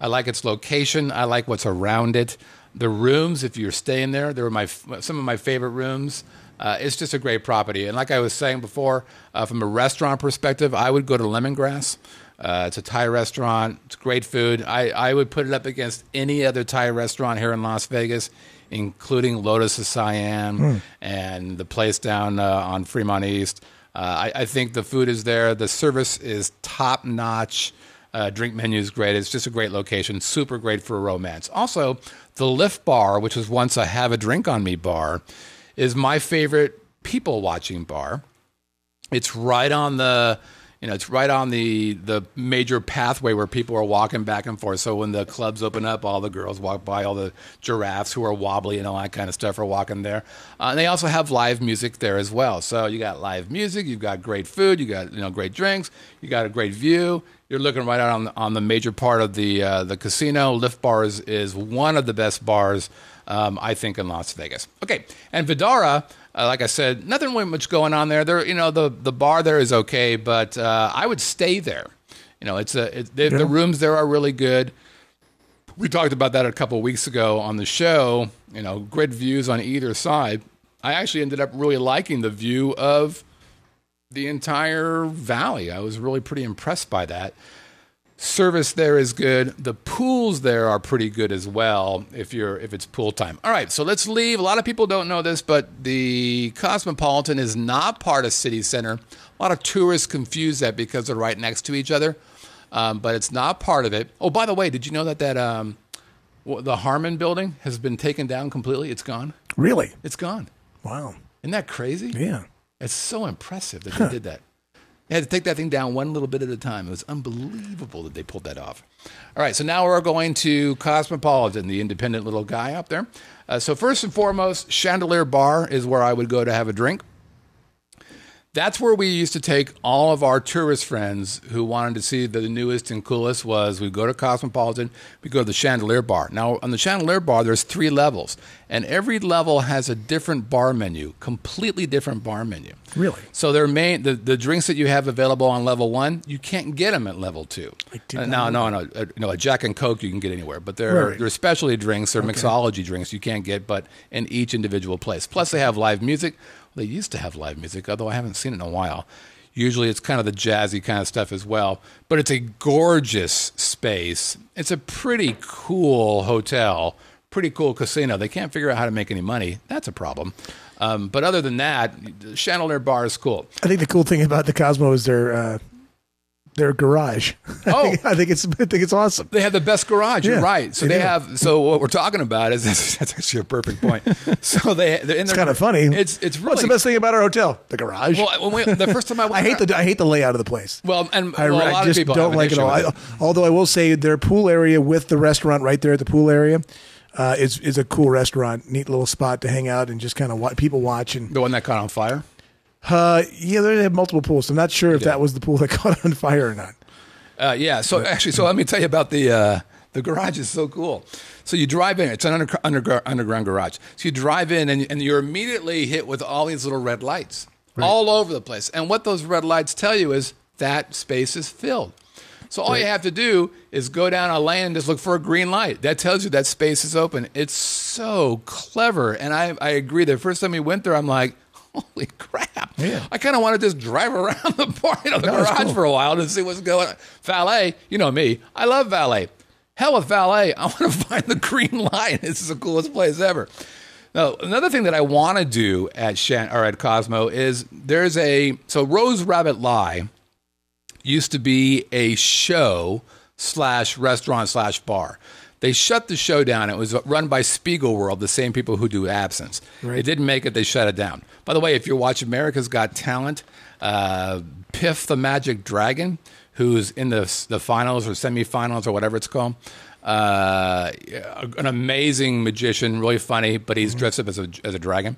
I like its location. I like what's around it. The rooms, if you're staying there, they were some of my favorite rooms. It's just a great property. And like I was saying before, from a restaurant perspective, I would go to Lemongrass. It's a Thai restaurant. It's great food. I would put it up against any other Thai restaurant here in Las Vegas, including Lotus of Siam and the place down on Fremont East. I think the food is there. The service is top-notch. Drink menu is great. It's just a great location. Super great for a romance. Also, the Lift Bar, which was once a Have a Drink on Me bar, is my favorite people-watching bar. It's right on the... it's right on the major pathway where people are walking back and forth. So when the clubs open up, all the girls walk by, all the giraffes who are wobbly and all that kind of stuff are walking there. And they also have live music there as well. So you got live music, you've got great food, you got great drinks, you got a great view. You're looking right out on the major part of the casino. Lift Bar is one of the best bars, I think, in Las Vegas. Okay, and Vidara. Like I said, nothing really much going on there. There, the bar there is okay, but I would stay there. The rooms there are really good. We talked about that a couple of weeks ago on the show. Great views on either side. I actually ended up really liking the view of the entire valley. I was really pretty impressed by that. Service there is good. The pools there are pretty good as well if it's pool time. All right, so let's leave. A lot of people don't know this, but the Cosmopolitan is not part of City Center. A lot of tourists confuse that because they're right next to each other, but it's not part of it. Oh, by the way, did you know that the Harmon building has been taken down completely? It's gone. Really? It's gone. Wow. Isn't that crazy? Yeah. It's so impressive that they did that. They had to take that thing down one little bit at a time. It was unbelievable that they pulled that off. All right, so now we're going to Cosmopolitan, the independent little guy up there. So first and foremost, Chandelier Bar is where I would go to have a drink. That's where we used to take all of our tourist friends who wanted to see the newest and coolest we'd go to Cosmopolitan, we go to the Chandelier Bar. Now, on the Chandelier Bar, there's 3 levels, and every level has a different bar menu, completely different bar menu. Really? So the drinks that you have available on level 1, you can't get them at level 2. No, a Jack and Coke you can get anywhere, but they're specialty drinks, they're mixology drinks you can't get, but in each individual place. Plus, they have live music. They used to have live music, although I haven't seen it in a while. Usually it's kind of the jazzy kind of stuff as well. But it's a gorgeous space. It's a pretty cool hotel, pretty cool casino. They can't figure out how to make any money. That's a problem. But other than that, the Chandelier Bar is cool. I think the cool thing about the Cosmo is their garage. Oh, I think it's awesome. They have the best garage. You're Yeah, right. So they they do. have. So what we're talking about is that's actually a perfect point. So it's kind of funny. It's really. What's the best thing about our hotel? The garage. Well, the first time I went, I hate the layout of the place. Well, and I a lot just of people don't have an like it issue all. with it. Although I will say their pool area with the restaurant right there at the pool area is a cool restaurant, neat little spot to hang out and just kind of people watch. And The one that caught on fire. Yeah, they have multiple pools. I'm not sure if that was the pool that caught on fire or not. Yeah. So so let me tell you about the garage is so cool. So you drive in. It's an underground garage. So you drive in, and you're immediately hit with all these little red lights all over the place. And what those red lights tell you is that space is filled. So all you have to do is go down a lane and just look for a green light. That tells you that space is open. It's so clever. And I agree. The first time we went there, I'm like, holy crap. Yeah. I kind of want to just drive around the garage for a while to see what's going on. Valet, you know me. I love valet. Hell with valet. I want to find the green light. This is the coolest place ever. Now, another thing that I want to do at Cosmo is so Rose Rabbit Lie used to be a show / restaurant / bar. They shut the show down. It was run by Spiegelworld, the same people who do Absinthe. Right. It didn't make it. They shut it down. By the way, if you watch America's Got Talent, Piff the Magic Dragon, who's in the finals or semifinals or whatever it's called, an amazing magician, really funny, but he's dressed up as a dragon.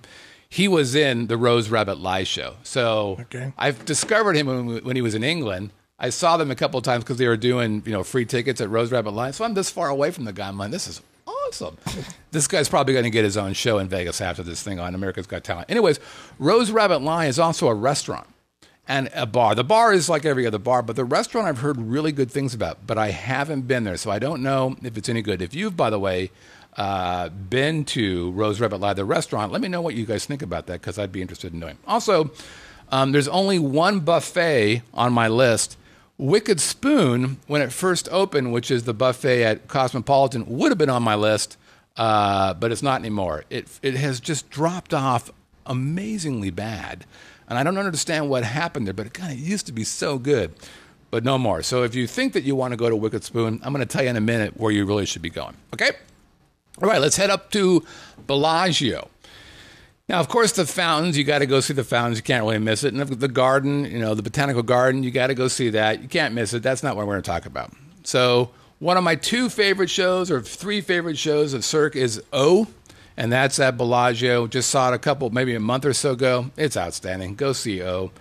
He was in the Rose Rabbit Lie show. So I've discovered him when he was in England. I saw them a couple of times because they were doing free tickets at Rose Rabbit Lie. So I'm this far away from the guy. I'm like, this is awesome. This guy's probably going to get his own show in Vegas after this thing on America's Got Talent. Anyways, Rose Rabbit Lie is also a restaurant and a bar. The bar is like every other bar, but the restaurant I've heard really good things about, but I haven't been there, so I don't know if it's any good. If you've, by the way, been to Rose Rabbit Lie, the restaurant, let me know what you guys think about that because I'd be interested in knowing. Also, there's only one buffet on my list. Wicked Spoon, when it first opened, which is the buffet at Cosmopolitan, would have been on my list, but it's not anymore. It has just dropped off amazingly bad, and I don't understand what happened there, but it kind of used to be so good, but no more. So if you think that you want to go to Wicked Spoon, I'm going to tell you in a minute where you really should be going, okay? All right, let's head up to Bellagio. Now, of course, the fountains, you got to go see the fountains. You can't really miss it. And the garden, the botanical garden, you got to go see that. You can't miss it. That's not what we're going to talk about. So one of my 2 favorite shows or 3 favorite shows of Cirque is O, and that's at Bellagio. Just saw it maybe a month or so ago. It's outstanding. Go see O.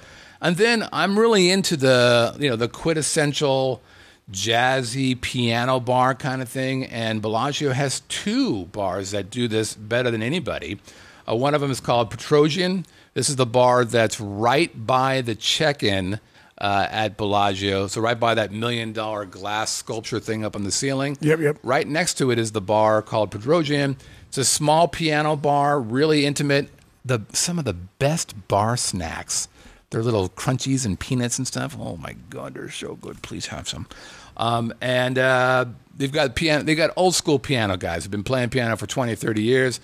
And then I'm really into the quintessential jazzy piano bar kind of thing, and Bellagio has 2 bars that do this better than anybody. One of them is called Petrosian. This is the bar that's right by the check-in at Bellagio. So right by that $1 million glass sculpture thing up on the ceiling. Yep. Right next to it is the bar called Petrosian. It's a small piano bar, really intimate. Some of the best bar snacks. They're little crunchies and peanuts and stuff. Oh my God, they're so good. Please have some. And they've got old school piano guys who've been playing piano for 20, 30 years.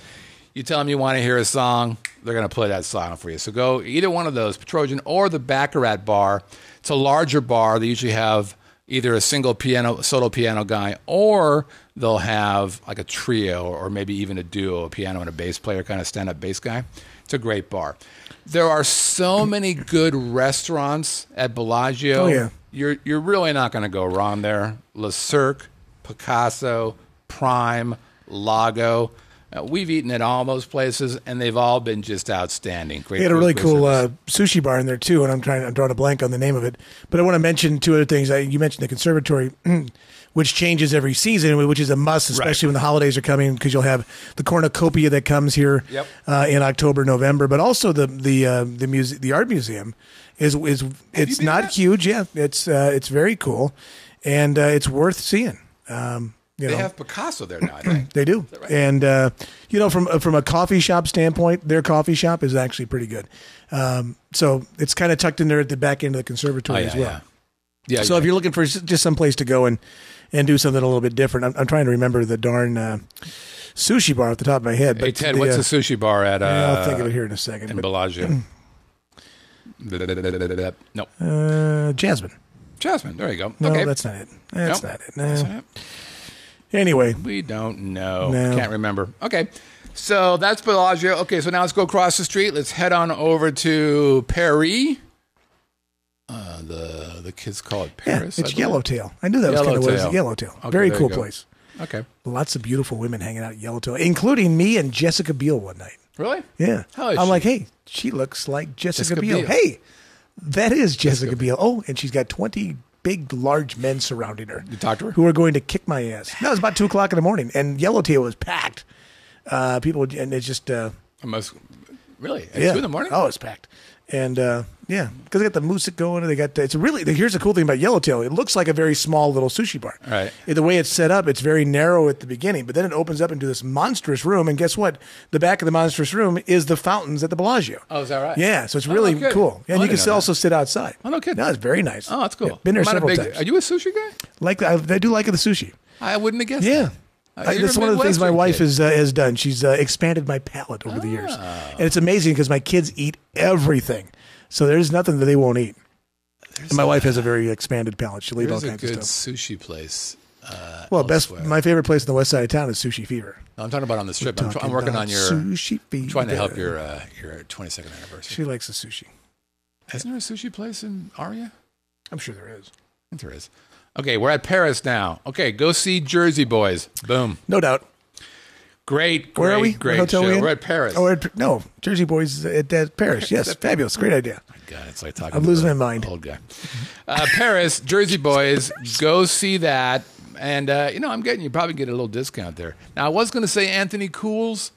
You tell them you want to hear a song, they're going to play that song for you. So go either one of those, Petrosian or the Baccarat bar. It's a larger bar. They usually have either a solo piano guy, or they'll have like a trio or maybe even a duo, a piano and a bass player, kind of stand-up bass guy. It's a great bar. There are so many good restaurants at Bellagio. Oh, yeah. You're really not going to go wrong there. Le Cirque, Picasso, Prime, Lago. We've eaten at all those places, and they've all been just outstanding. Great. They had a really cool sushi bar in there too, and I'm drawing a blank on the name of it. But I want to mention 2 other things. You mentioned the conservatory, which changes every season, which is a must, especially when the holidays are coming, because you'll have the cornucopia that comes here in October, November. But also the art museum it's not huge. Yeah, it's very cool, and it's worth seeing. They have Picasso there now, I think. They do. Right? And, from a coffee shop standpoint, their coffee shop is actually pretty good. So it's kind of tucked in there at the back end of the conservatory as well. Yeah. So if you're looking for just some place to go and do something a little bit different, I'm trying to remember the darn sushi bar off the top of my head. Hey, Ted, what's the sushi bar at? I'll think of it here in a second. In Bellagio. No. Jasmine. There you go. No, okay. that's not it. That's not it. No. That's not it. Anyway. We don't know. No. Can't remember. Okay. So that's Bellagio. Okay, so now let's go across the street. Let's head on over to Paris. The kids call it Paris. Yeah, it's Yellowtail. I knew that was kind of what it was. Yellowtail. Okay, very cool place. Okay. Lots of beautiful women hanging out at Yellowtail, including me and Jessica Biel one night. Really? Yeah. How is I'm she? like, hey, she looks like Jessica Biel. Biel. Hey, that is Jessica Biel. Oh, and she's got 20 big, large men surrounding her. You talked to her? Who are going to kick my ass. No, it was about 2 o'clock in the morning, and Yellowtail was packed. People, and it's just... Really? At 2 in the morning? Oh, it's packed. And yeah, because they got the music going, and they got it's really. Here's the cool thing about Yellowtail: it looks like a very small little sushi bar. Right. The way it's set up, it's very narrow at the beginning, but then it opens up into this monstrous room. And guess what? The back of the monstrous room is the fountains at the Bellagio. Oh, is that right? Yeah, so it's really cool. And you can also sit outside. Oh, no kidding. No, it's very nice. Oh, that's cool. Yeah, been there several times. Are you a sushi guy? Like I do like the sushi. I wouldn't have guessed. Yeah. That. That's one of the things my wife has done. She's expanded my palate over the years. And it's amazing because my kids eat everything. So there's nothing that they won't eat. And my wife has a very expanded palate. She'll eat all kinds of stuff. There's a good sushi place. My favorite place in the west side of town is Sushi Fever. No, I'm talking about on the strip. I'm working on your Sushi Fever. I'm trying to help your 22nd anniversary. She likes the sushi. Isn't there a sushi place in Aria? I'm sure there is. I think there is. Okay, we're at Paris now. Okay, go see Jersey Boys. Boom. No doubt. Great. Where are we? Great What hotel show. we in? We're at Paris. No, Jersey Boys at Paris. Yes, fabulous. Great idea. Oh my God, it's like talking. I'm losing my mind. Old guy. Paris, Jersey Boys. Go see that. And, you probably get a little discount there. Now, I was going to say Anthony Cools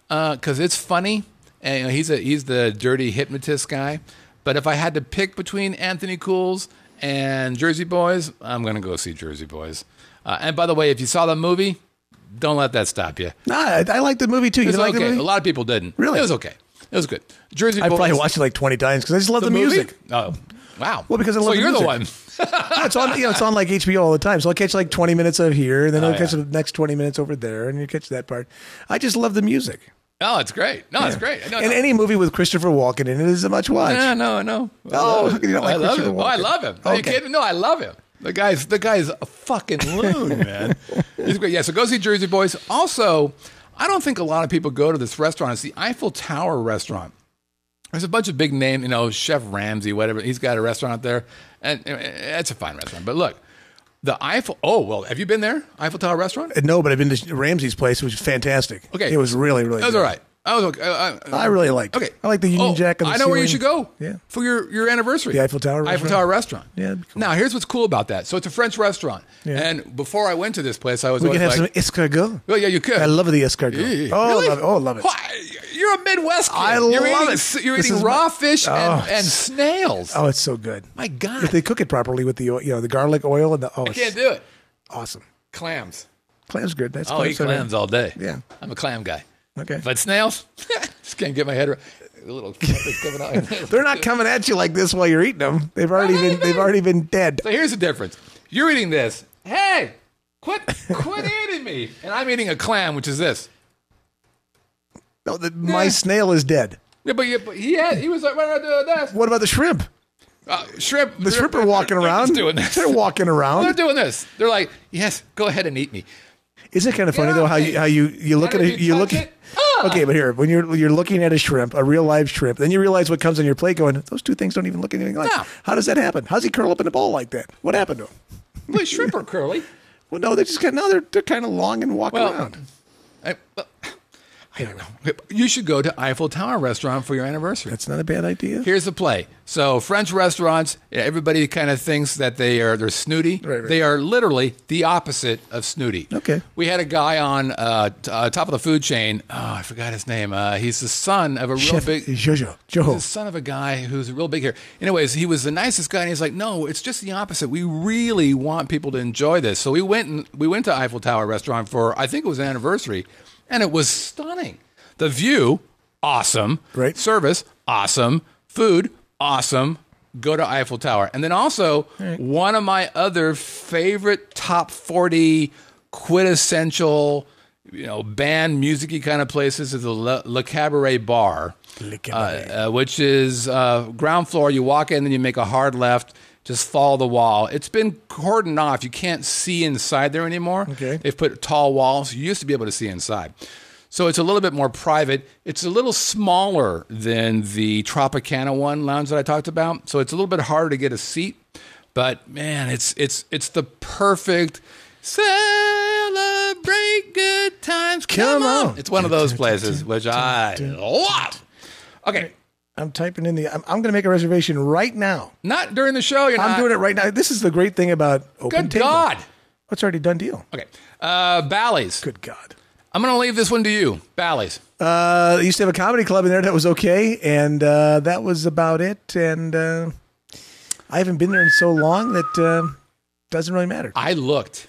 because it's funny. And he's the dirty hypnotist guy. But if I had to pick between Anthony Cools and Jersey Boys, I'm going to go see Jersey Boys. And by the way, if you saw the movie, don't let that stop you. Nah, I liked the movie too. You It's like okay. the movie? A lot of people didn't. Really? It was okay. It was good. Jersey I Boys. probably watched it like 20 times because I just love the movie? music. Oh, wow. Well, because I love so the you're music. the one. No, it's on. It's on like HBO all the time. So I'll catch like 20 minutes of here, and then I'll catch yeah. the next 20 minutes over there, and you catch that part. I just love the music. Oh, it's great. No, it's great. No, And any movie with Christopher Walken in it is a much watch. Yeah, no. Oh, how can you not like I love Christopher him. Walken? Oh, I love him. Are you Okay. kidding? No, I love him. The guy's a fucking loon, man. He's great. Yeah, so go see Jersey Boys. Also, I don't think a lot of people go to this restaurant. It's the Eiffel Tower restaurant. There's a bunch of big names, Chef Ramsay, whatever. He's got a restaurant out there, and it's a fine restaurant. But look, the Eiffel. Oh well, have you been there? Eiffel Tower restaurant? No, but I've been to Ramsey's place, which was fantastic. Okay, it was really, really. That was good. all right. I was okay. I really liked it. Okay, I like the Union Jack. On the I know where you ceiling. should go. Yeah. For your anniversary. The Eiffel Tower restaurant? Eiffel Tower restaurant. Yeah, that'd be cool. Now here's what's cool about that. So it's a French restaurant, Yeah. and before I went to this place, I was We always can have like, some escargot. well, yeah, you could. I love the escargot. Yeah. Oh, Really? love it. Oh, love it. Why? You're a Midwest kid. I You're love eating, it. You're This eating is raw fish Oh, and snails. Oh, it's so good. My God, If they cook it properly with the the garlic oil and the I can't do it. awesome. Clams. Clams good. That's I'll eat clams all day. Yeah. I'm a clam guy. Okay. But snails, just can't get my head around. A little coming out. They're not coming at you like this while you're eating them. They've already been dead. So here's the difference. You're eating this. Hey, quit eating me. And I'm eating a clam, which is this. No, my snail is dead. Yeah, but he was like, what am I doing this? What about the shrimp? Shrimp. The shrimp are walking they're around. just doing this. They're walking They're around. doing this. They're like, yes, go ahead and eat me. Isn't it kind of funny Get though off how me. you look at And it? if You look. touch it, ah! Okay, but here when you're looking at a shrimp, a real live shrimp, then you realize what comes on your plate. Going, those two things don't even look anything alike. No. How does that happen? How's he curl up in a ball like that? What happened to him? Well, shrimp are curly. Well, no, they just they're kind of long and walk around. I don't know. You should go to Eiffel Tower restaurant for your anniversary. That's not a bad idea. Here's the play. So French restaurants, everybody kind of thinks that they're snooty. Right. They are literally the opposite of snooty. Okay. We had a guy on top of the food chain. Oh, I forgot his name. He's the son of a real Chef big. Jojo. He's the son of a guy who's real big here. Anyways, he was the nicest guy, and he's like, "No, it's just the opposite. We really want people to enjoy this." So we went to Eiffel Tower restaurant for, I think it was an anniversary, and it was stunning. The view, awesome. Right. Service, awesome. Food, awesome. Go to Eiffel Tower. And then also, one of my other favorite top 40 quintessential, band music-y kind of places is the Le Cabaret Bar, which is ground floor. You walk in, then you make a hard left, just follow the wall. It's been cordoned off. You can't see inside there anymore. Okay. They've put tall walls. You used to be able to see inside. So it's a little bit more private. It's a little smaller than the Tropicana one lounge that I talked about. So it's a little bit harder to get a seat. But man, it's the perfect celebrate celebrate good times. Come on. It's one of those places, which I love. Okay. I'm typing in I'm going to make a reservation right now. Not during the show. I'm doing it right now. This is the great thing about Open Table. Good God. What's already done deal? Okay. Bally's. Good God. I'm going to leave this one to you. Bally's. I used to have a comedy club in there that was okay, and that was about it. And I haven't been there in so long that doesn't really matter. I looked.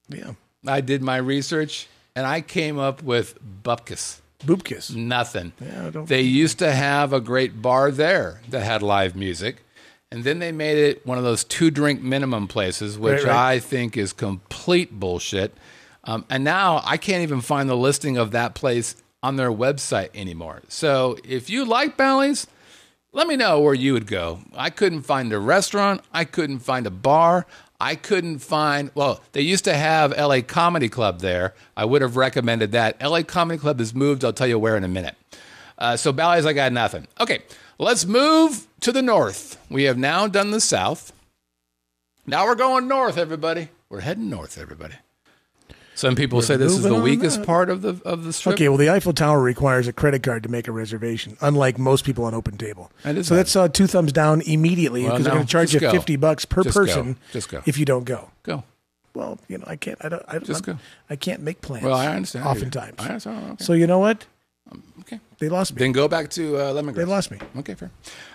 Yeah. I did my research, and I came up with Bupkis. Boopkiss. Nothing. Yeah, they used to have a great bar there that had live music, and then they made it one of those 2-drink minimum places, which right. I think is complete bullshit. And now I can't even find the listing of that place on their website anymore. So if you like Bally's, let me know where you would go. I couldn't find a restaurant. I couldn't find a bar. I couldn't find, well, they used to have LA Comedy Club there. I would have recommended that. LA Comedy Club has moved. I'll tell you where in a minute. So Bally's, I got nothing. Okay, let's move to the north. We have now done the south. Now we're going north, everybody. We're heading north, everybody. Some people say this is the weakest part of the strip. Okay, well, the Eiffel Tower requires a credit card to make a reservation, unlike most people on Open Table. So that's 2 thumbs down immediately because they're going to charge you $50 per person if you don't go. Go. Well, I can't. I don't. Go. I can't make plans. Well, I understand. Oftentimes. I understand. Okay. So you know what? Okay. They lost me. Then go back to lemongrass. They lost me. Okay, fair.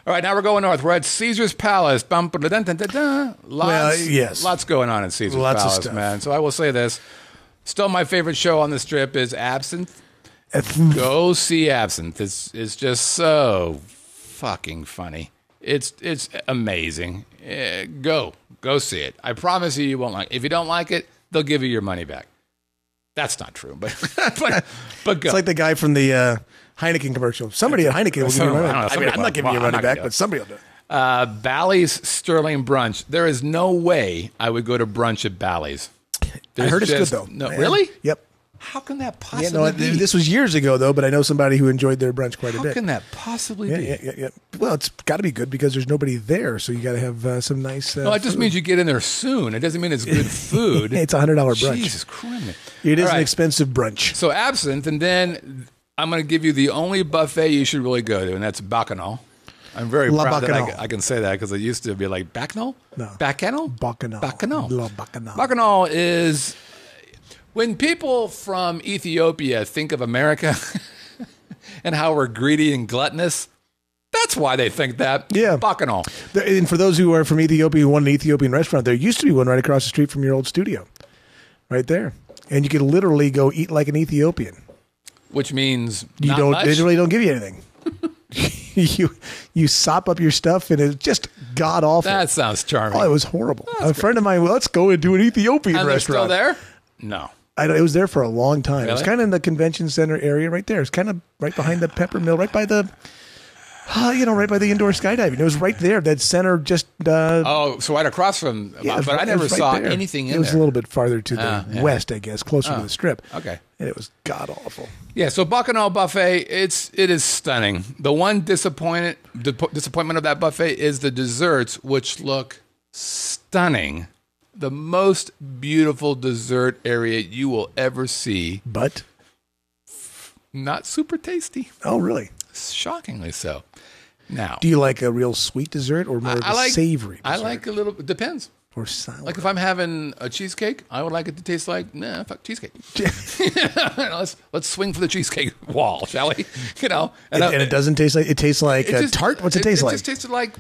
All right, now we're going north. We're at Caesar's Palace. Yes. Lots going on in Caesar's Lots Palace, of stuff. man. So I will say this. Still, my favorite show on the strip is Absinthe. Go see Absinthe. It's just so fucking funny. It's amazing. Go see it. I promise you won't like it. If you don't like it, they'll give you your money back. That's not true, but go. It's like the guy from the Heineken commercial. Somebody at Heineken will give you money back. I'm not giving you money back, but somebody will do it. Bally's Sterling Brunch. There is no way I would go to brunch at Bally's. I heard it's good, though. No, really? Yep. How can that possibly be? This was years ago, though, but I know somebody who enjoyed their brunch quite a bit. How can that possibly be? Yeah. Well, it's got to be good because there's nobody there, so you got to have some nice No, it just means you get in there soon. It doesn't mean it's good food. It's a $100 brunch. Jesus Christ. It is an expensive brunch. So Absinthe, and then I'm going to give you the only buffet you should really go to, and that's Bacchanal. I'm very proud that I can say that because it used to be like Bacchanal? No. Bacchanal? Bacchanal. Bacchanal. Bacchanal is... When people from Ethiopia think of America and how we're greedy and gluttonous, that's why they think that. Yeah. Bacchanal. And for those who are from Ethiopia who want an Ethiopian restaurant, there used to be one right across the street from your old studio. Right there. And you could literally go eat like an Ethiopian. Which means they really don't give you anything. You sop up your stuff and it's just god awful. That sounds charming. Oh, it was horrible. A friend of mine, let's go into an Ethiopian restaurant. They're still there? No. It was there for a long time. Really? It was kind of in the convention center area right there. It's kind of right behind the pepper mill, right by the, right by the indoor skydiving. It was right there. That center just. So right across from. Yeah, but I never saw anything in there. It was a little bit farther to the west, I guess, closer to the strip. Okay. And it was god awful. Yeah. So Bacchanal buffet, it is stunning. The one disappointment of that buffet is the desserts, which look stunning. The most beautiful dessert area you will ever see. But? Not super tasty. Oh, really? Shockingly so. Now, do you like a real sweet dessert or more of a savory dessert? I like a little, it depends. Or sour. Like if I'm having a cheesecake, I would like it to taste like, fuck cheesecake. let's swing for the cheesecake wall, shall we? And it doesn't taste like, it tastes like tart? What's it taste like? It just tasted like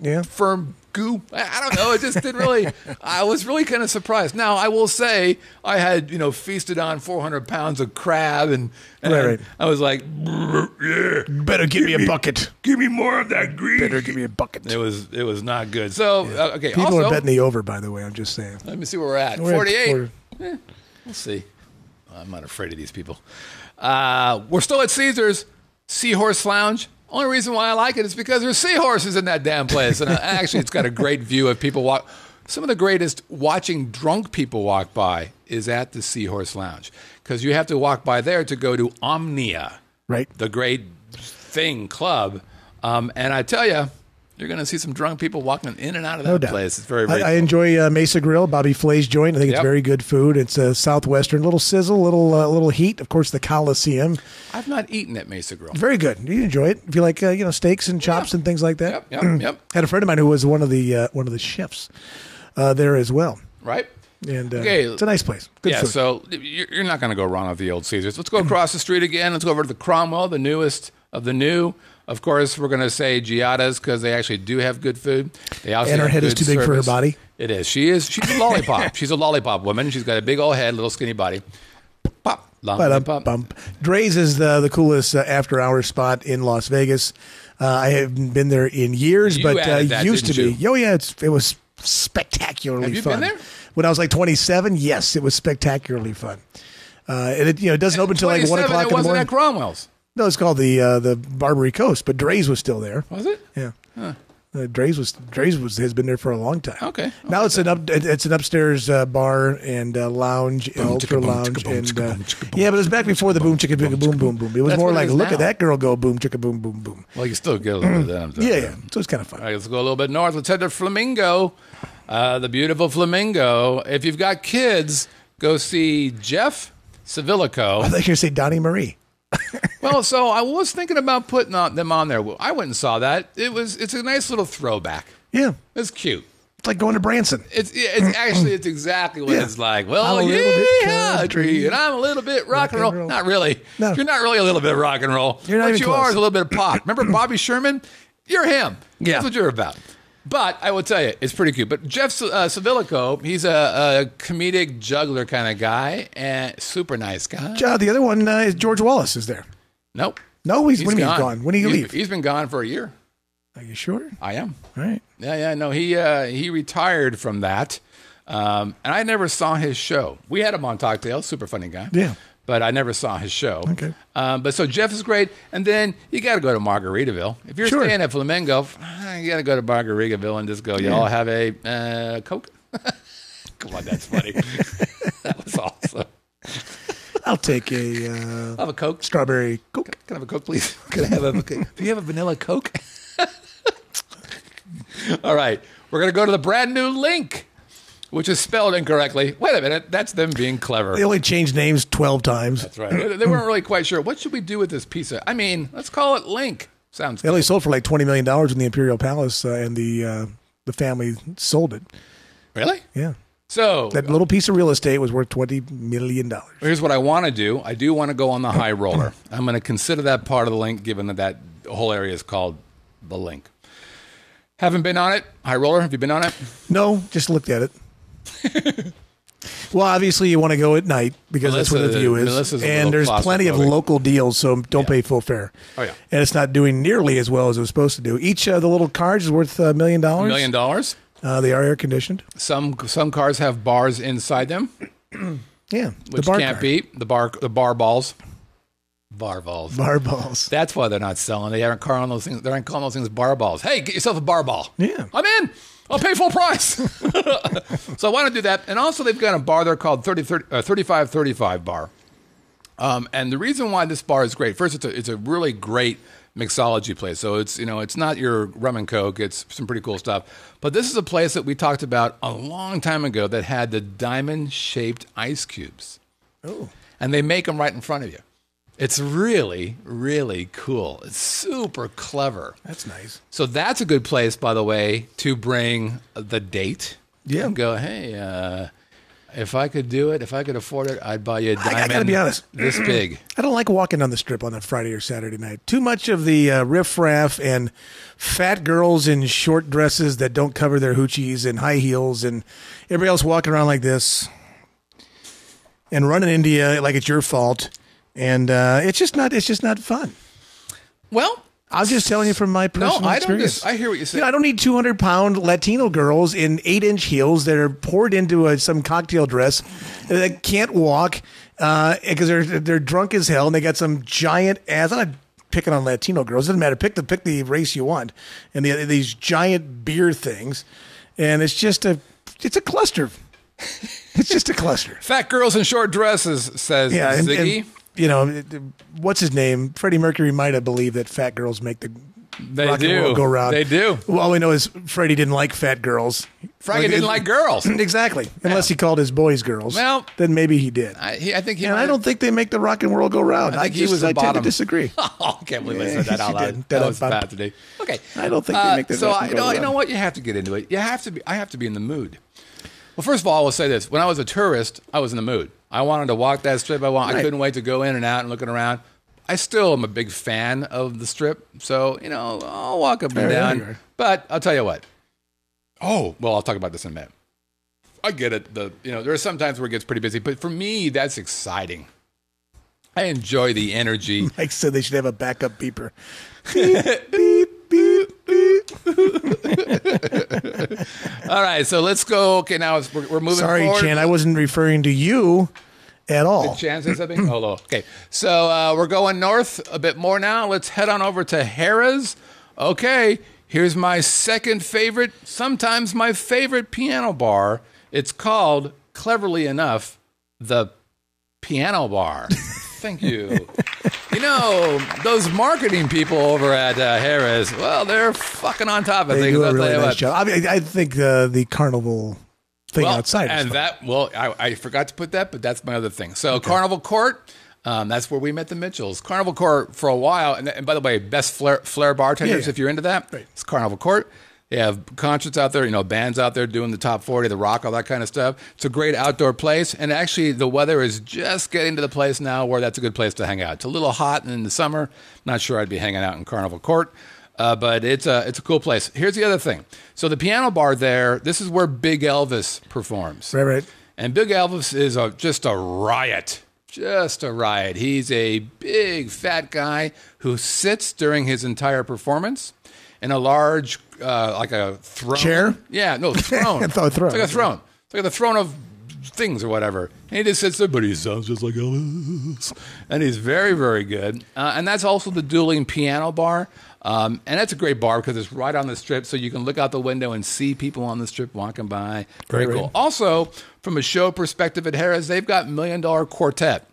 Yeah. firm goo. I don't know. It just didn't really. I was really kind of surprised. Now I will say I had feasted on 400 pounds of crab and right. I was like, yeah, better give me a bucket. Give me more of that grease. Better give me a bucket. It was not good. So okay. People also, are betting the over. By the way, I'm just saying. Let me see where we're at. 48. We'll see. I'm not afraid of these people. We're still at Caesar's Seahorse Lounge. Only reason why I like it is because there's seahorses in that damn place. And actually, it's got a great view of people walk. Some of the greatest watching drunk people walk by is at the Seahorse Lounge. Because you have to walk by there to go to Omnia. Right. The great thing club. And I tell you, you're going to see some drunk people walking in and out of that place. It's very, very I cool. enjoy Mesa Grill, Bobby Flay's joint. I think it's very good food. It's a Southwestern, little sizzle, little heat. Of course, the Coliseum. I've not eaten at Mesa Grill. Very good. You enjoy it if you like, steaks and chops and things like that. Yep. Had a friend of mine who was one of the chefs there as well. Right. And it's a nice place. Good food. So you're not going to go wrong with the old Caesars. Let's go across the street again. Let's go over to the Cromwell, the newest of the new. Of course, we're going to say Giada's because they actually do have good food. They also and her head is too big for her body. It is. She's a lollipop. She's a lollipop woman. She's got a big old head, little skinny body. Pop. Lollipop. Dre's is the coolest after-hours spot in Las Vegas. I haven't been there in years, but used to be. Oh, yeah, it was spectacularly fun. Have you been there? When I was like 27, yes, it was spectacularally fun. And it doesn't open until like 1 o'clock in the morning. It wasn't at Cromwell's. No, it's called the Barbary Coast, but Dre's was still there. Was it? Yeah. Huh. Dre's has been there for a long time. Okay. Now it's an upstairs bar and lounge, ultra lounge, and but it was back before the boom chicka boom boom boom. It was more like look at that girl go boom chicka boom boom boom. Well, you still get a little bit of that. Yeah. So it's kind of fun. All right, let's go a little bit north. Let's head to Flamingo, the beautiful Flamingo. If you've got kids, go see Jeff Sevilico. I thought you were going to say Donnie Marie. Well, so I was thinking about putting them on there. I went and saw that. It's a nice little throwback. Yeah, it's cute. It's like going to Branson. It's exactly what it's like. Well, country, and I'm a little bit rock and roll. Not really. No. You're not really a little bit rock and roll. You're not what even you close. are is a little bit of pop. Remember Bobby Sherman? You're him. Yeah. That's what you're about. But I will tell you, it's pretty cute. But Jeff Sevilico, he's a comedic juggler kind of guy, and super nice guy. The other one is George Wallace is there. Nope. No, he's gone. When did he leave? He's been gone for a year. Are you sure? I am. All right. Yeah. No, he retired from that, and I never saw his show. We had him on Talk Tales, super funny guy. Yeah. But I never saw his show. Okay. But so Jeff is great, and then you got to go to Margaritaville. If you're staying at Flamingo, you got to go to Margaritaville and just go. Y'all have a Coke? Come on, that's funny. That was awesome. I'll take a. I'll have a Coke. Strawberry Coke. Can I have a Coke, please? Can I have a? Do you have a vanilla Coke? All right, we're gonna go to the brand new Link, which is spelled incorrectly. Wait a minute, that's them being clever. They only changed names 12 times. That's right. They weren't really quite sure. What should we do with this pizza? I mean, let's call it Link. Sounds They only sold for like $20 million in the Imperial Palace, and the family sold it. Really? Yeah. So that little piece of real estate was worth $20 million. Here's what I want to do. I do want to go on the high roller. I'm going to consider that part of the Link, given that whole area is called the Link. Haven't been on it. High roller, have you been on it? No, just looked at it. Well, obviously you want to go at night because that's where the view is. And there's plenty of local deals, so don't pay full fare. Oh, yeah. And it's not doing nearly as well as it was supposed to do. Each of the little cars is worth $1 million. $1 million? They are air conditioned. Some cars have bars inside them. Yeah. Which can't beat. The bar balls. Bar balls. Bar balls. That's why they're not selling. They aren't calling those things. They aren't calling those things bar balls. Hey, get yourself a bar ball. Yeah, I'm in. I'll pay full price. So I want to do that. And also, they've got a bar there called 3535 bar. And the reason why this bar is great, first, it's a really great mixology place. So it's not your rum and coke. It's some pretty cool stuff. But this is a place that we talked about a long time ago that had the diamond-shaped ice cubes. Oh. And they make them right in front of you. It's really, really cool. It's super clever. That's nice. So that's a good place, by the way, to bring the date. Yeah. And go, hey, if I could do it, if I could afford it, I'd buy you a diamond. I got to be honest. This big. I don't like walking on the strip on a Friday or Saturday night. Too much of the riffraff and fat girls in short dresses that don't cover their hoochies and high heels and everybody else walking around like this and running into you like it's your fault. And it's just not fun. Well, I'm just telling you from my personal experience. I hear what you're saying. I don't need 200-pound Latino girls in 8-inch heels that are poured into some cocktail dress that can't walk because they're drunk as hell and they got some giant ass. I'm not picking on Latino girls. It doesn't matter. Pick the race you want. And these giant beer things, and it's a cluster. It's just a cluster. Fat girls in short dresses, says Ziggy. And, what's his name? Freddie Mercury might have believed that fat girls make the Rock and World Go Round. They do. Well, all we know is Freddie didn't like fat girls. Frankie didn't like girls. Exactly. Unless he called his boys girls. Well, then maybe he did. I think he. And I don't think they make the Rock and World Go Round. I think he was a bottom. I tend to disagree. I can't believe I said that out loud. That was bad today. Okay. I don't think they make the. So you know what? You have to get into it. I have to be in the mood. Well, first of all, I will say this: when I was a tourist, I was in the mood. I wanted to walk that strip. I couldn't wait to go in and out and looking around. I still am a big fan of the strip, so I'll walk up and down. But I'll tell you what. Oh, well, I'll talk about this in a minute. I get it. There are some times where it gets pretty busy, but for me, that's exciting. I enjoy the energy. Mike said they should have a backup beeper. Beep, beep, beep, beep. All right, so let's go. Okay, now we're moving forward. Sorry, Chan, I wasn't referring to you at all. Did Chan say something? Oh, okay. So we're going north a bit more now. Let's head on over to Harrah's. Okay, here's my second favorite, sometimes my favorite piano bar. It's called, cleverly enough, the Piano Bar. Thank you. Those marketing people over at Harrah's, well, they're fucking on top of things. They do a really nice job. I mean, I think the carnival thing outside is fun. I forgot to put that, but that's my other thing. So Carnival Court, that's where we met the Mitchells. Carnival Court for a while, and by the way, best flair bartenders, if you're into that, it's Carnival Court. They have concerts out there, bands out there doing the top 40, the rock, all that kind of stuff. It's a great outdoor place, and actually the weather is just getting to the place now where that's a good place to hang out. It's a little hot in the summer. Not sure I'd be hanging out in Carnival Court, but it's a cool place. Here's the other thing. So the piano bar there, this is where Big Elvis performs. Right. And Big Elvis is just a riot. Just a riot. He's a big, fat guy who sits during his entire performance in a large, like a throne. Chair? Yeah, no, throne. I thought throne. It's like a throne. It's like the throne of things or whatever. And he just sits there, but he sounds just like Elvis. And he's very, very good. And that's also the dueling piano bar. And that's a great bar because it's right on the strip, so you can look out the window and see people on the strip walking by. Very cool. Also, from a show perspective at Harrah's, they've got $1 Million Quartet.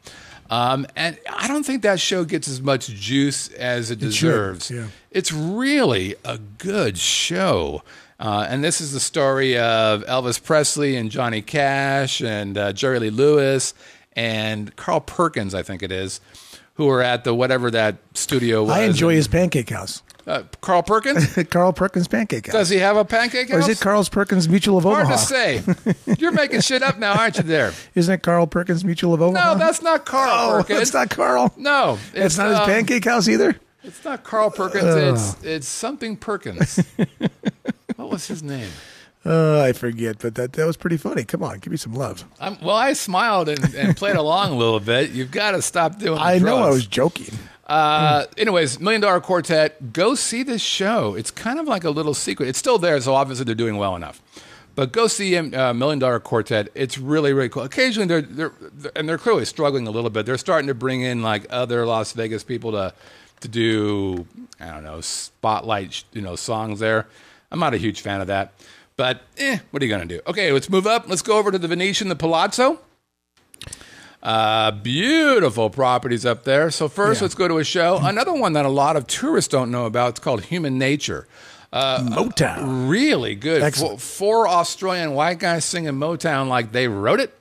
And I don't think that show gets as much juice as it deserves. Yeah. It's really a good show. And this is the story of Elvis Presley and Johnny Cash and Jerry Lee Lewis and Carl Perkins, I think it is, who are at the whatever that studio was. I enjoy his pancake house. Carl Perkins? Carl Perkins Pancake House. Does he have a pancake house? Or is it Carl's Perkins Mutual of Omaha? Hard to say. You're making shit up now, aren't you there? Isn't it Carl Perkins Mutual of Omaha? No, that's not Carl Perkins. It's not Carl? No. It's not his pancake house either? It's not Carl Perkins. It's something Perkins. What was his name? I forget, but that was pretty funny. Come on, give me some love. I smiled and played along a little bit. You've got to stop doing I know I was joking. Anyways, $1 Million Quartet, go see this show. It's kind of like a little secret. It's still there, so obviously they're doing well enough. But go see $1 Million Quartet. It's really, really cool. Occasionally, they're clearly struggling a little bit. They're starting to bring in like other Las Vegas people to do, I don't know, spotlight, songs there. I'm not a huge fan of that. But, what are you going to do? Okay, let's move up. Let's go over to the Venetian, the Palazzo. Beautiful properties up there. So first, let's go to a show. Another one that a lot of tourists don't know about. It's called Human Nature. Motown. Really good. Excellent. Four Australian white guys singing Motown like they wrote it.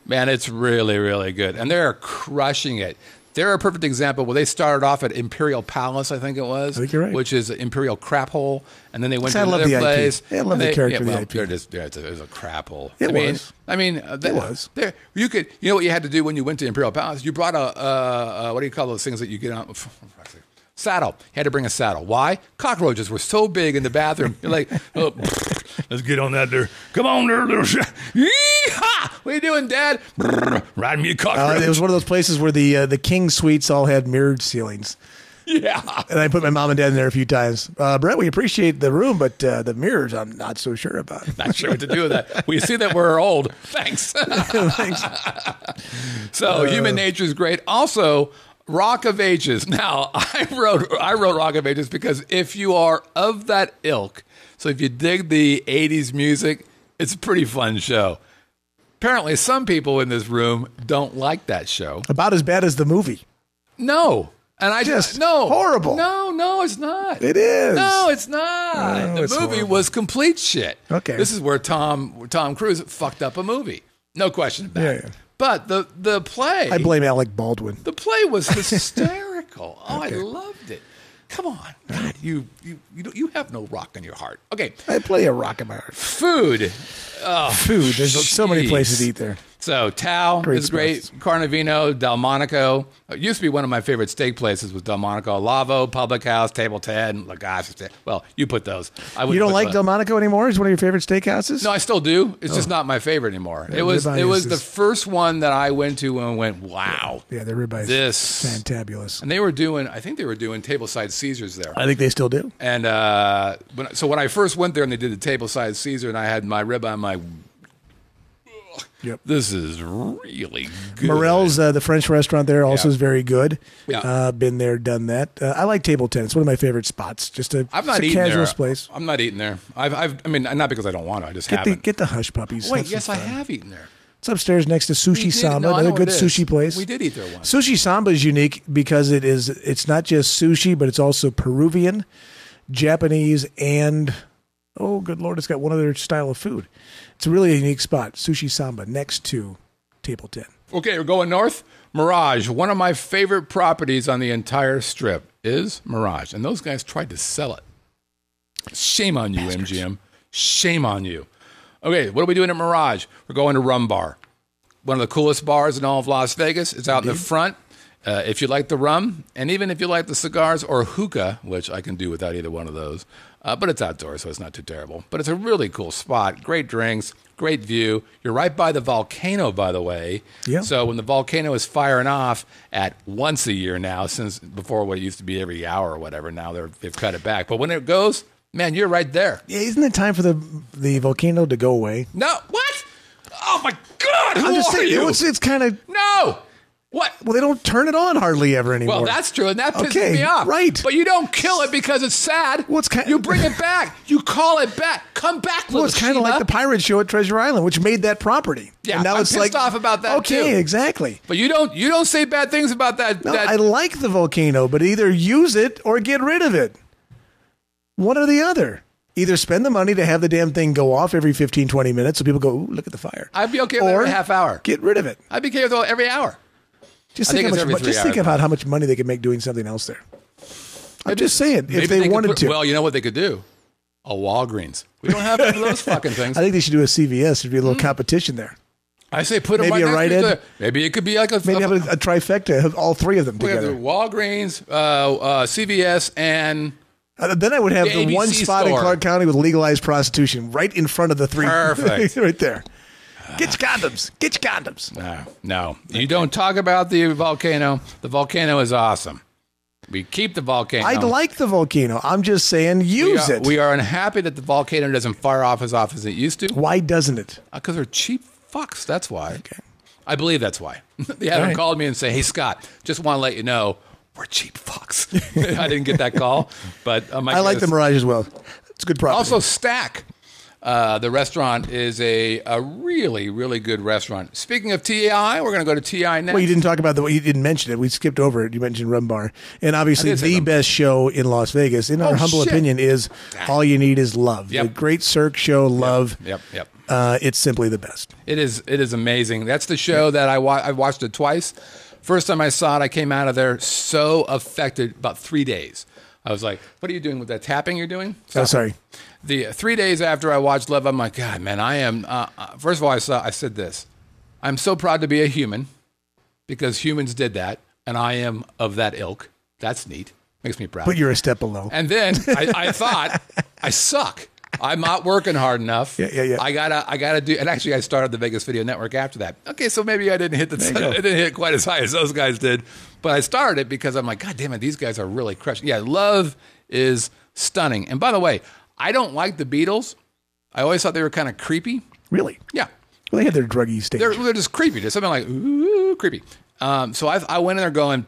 Man, it's really, really good. And they're crushing it. They're a perfect example where they started off at Imperial Palace, I think it was. I think you're right. Which is Imperial Crap Hole. And then they went to their place. I love the character of the IP. It was a crap hole. It was. It was. You could, what you had to do when you went to Imperial Palace? You brought what do you call those things that you get on? Saddle. You had to bring a saddle. Why? Cockroaches were so big in the bathroom. You're like, oh, let's get on that there. Come on there, little Yee-haw! What are you doing, Dad? Ride me a cockroach. It was one of those places where the king suites all had mirrored ceilings. Yeah. And I put my mom and dad in there a few times. Brett, we appreciate the room, but the mirrors I'm not so sure about. Not sure what to do with that. We see that we're old. Thanks. Thanks. So Human Nature is great. Also, Rock of Ages. Now, I wrote Rock of Ages because if you are of that ilk, so if you dig the 80s music, it's a pretty fun show. Apparently, some people in this room don't like that show. About as bad as the movie. No. And I just no horrible. No, it's not. It is. No, it's not. No, the movie horrible. was complete shit. Okay. This is where Tom Cruise fucked up a movie. No question about it. Yeah. But the play, I blame Alec Baldwin. the play was hysterical. Oh, Okay. I loved it. Come on, God, you have no rock in your heart. Okay, I play a rock in my heart. food. Oh, Food. There's so many jeez. places to eat there. So Tao Great is great. spots. Carnivino, Delmonico. It used to be one of my favorite steak places was Delmonico. Lavo, Public House, Table 10, Lagasse. Well, you put those. I You wouldn't don't put like those. Delmonico anymore? Is one of your favorite steakhouses? No, I still do. It's just not my favorite anymore. Yeah, It was ribeye the is- first one that I went to and went, wow. Yeah, their ribeye This. fantabulous. And I think they were doing tableside Caesars there. I think they still do. And when I first went there and they did the tableside Caesar and I had my ribeye, I'm like, Yep. this is really good. Morel's, the French restaurant there, also Yeah. is very good. Yeah. Been there, done that. I like Table 10. It's one of my favorite spots. Just a, I'm not it's a eating casual there. place. I'm not eating there. I mean, not because I don't want to. I just Get haven't. the hush puppies. Wait, Have some yes, I fun. have eaten there. It's upstairs next to We Sushi did- Samba, no, I know another good where it is. sushi place. We did eat there once. Sushi Samba is unique because it's not just sushi, but it's also Peruvian, Japanese, and oh, good Lord, it's got one other style of food. It's a really unique spot, Sushi Samba, next to Table 10. Okay, we're going north. Mirage, one of my favorite properties on the entire strip is Mirage. And those guys tried to sell it. Shame on you, MGM. Shame on you. Okay, what are we doing at Mirage? We're going to Rum Bar. One of the coolest bars in all of Las Vegas. It's out in the front. If you like the rum, and even if you like the cigars or hookah, which I can do without either one of those, but it's outdoors, so it's not too terrible. But it's a really cool spot. Great drinks, great view. You're right by the volcano, by the way. Yeah. So when the volcano is firing off at once a year now, since before what it used to be every hour or whatever, now they've cut it back. But when it goes, man, you're right there. Yeah, isn't it time for the volcano to go away? No, what? Oh my God! Who I'm just are saying, you? it's kind of, No. What? well, they don't turn it on hardly ever anymore. Well, that's true, and that pisses Okay, me off. right. But you don't kill it because it's sad. Well, it's you bring it back. You call it back. Come back, Well, it's kind of like the pirate show at Treasure Island, which made that property. Yeah, and now I'm it's pissed off about that, Okay, too. exactly. But you don't say bad things about that. No, that I like the volcano, but either use it or get rid of it. One or the other. Either spend the money to have the damn thing go off every 15, 20 minutes so people go, ooh, look at the fire. I'd be okay with Or every half hour. Get rid of it. I'd be okay with it every hour. Just I think, think it's how every much, 3 just think hours. about how much money they could make doing something else there. I'm just saying, Maybe if they could wanted put- to. Well, you know what they could do? A Walgreens. We don't have those fucking things. I think they should do a CVS. There'd be a little competition there. I say put them Maybe a right next Rite to Aid? each other. Maybe it could be like Maybe have a trifecta, have all three of them we have the together. Walgreens, CVS, and Then I would have the the one ABC spot store. in Clark County with legalized prostitution right in front of the three. Perfect. Right there. Get your condoms. Get your condoms. No. You don't talk about the volcano. The volcano is awesome. We keep the volcano. I'd like the volcano. I'm just saying use it. We are unhappy that the volcano doesn't fire off as often as it used to. Why doesn't it? Because they're cheap fucks. That's why. Okay. I believe that's why. They haven't All right. called me and say, hey, Scott, just want to let you know, we're cheap fucks. I didn't get that call. But I like the Mirage as well. It's a good property. Also, Stack. The restaurant is a really, really good restaurant. Speaking of TI, we're going to go to TI next. well, you didn't talk about you didn't mention it. We skipped over it. You mentioned Rum Bar. And obviously I did say the Rum Bar. best show in Las Vegas, in our humble shit. opinion, is All You Need Is Love. Yep. The great Cirque show, Love. Yep. It's simply the best. It is amazing. That's the show that I watched it twice. First time I saw it, I came out of there so affected. About 3 days, I was like, "What are you doing with that tapping you're doing?" Oh, sorry. The 3 days after I watched Love, I'm like, God, man, I am. First of all, I said this: I'm so proud to be a human because humans did that, and I am of that ilk. That's neat. Makes me proud. But you're a step below. And then I thought, I suck. I'm not working hard enough. Yeah. I gotta do. And actually, I started the Vegas Video Network after that. Okay, so maybe I didn't hit I didn't hit quite as high as those guys did, but I started it because I'm like, God damn it, these guys are really crushing. Yeah, Love is stunning. And by the way, I don't like the Beatles. I always thought they were kind of creepy. Really? Yeah, Well, they had their druggy stage. they're just creepy. There's something like ooh, creepy. So I went in there going,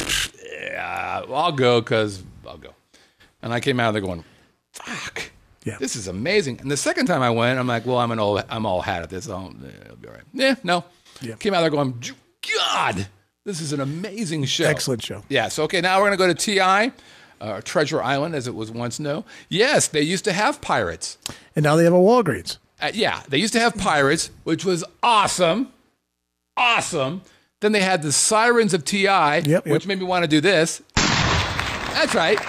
yeah, I'll go because I'll go. And I came out of there going, fuck. Yeah. This is amazing. And the second time I went, I'm like, well, I'm all hat at this. It'll be all right. Yeah, no. Yeah. Came out there going, God, This is an amazing show. Excellent show. Yes. Okay, now we're going to go to TI, Treasure Island, as it was once known. Yes, they used to have pirates. And now they have a Walgreens. Yeah, they used to have pirates, which was awesome. Awesome. Then they had the Sirens of TI, which made me want to do this. That's right.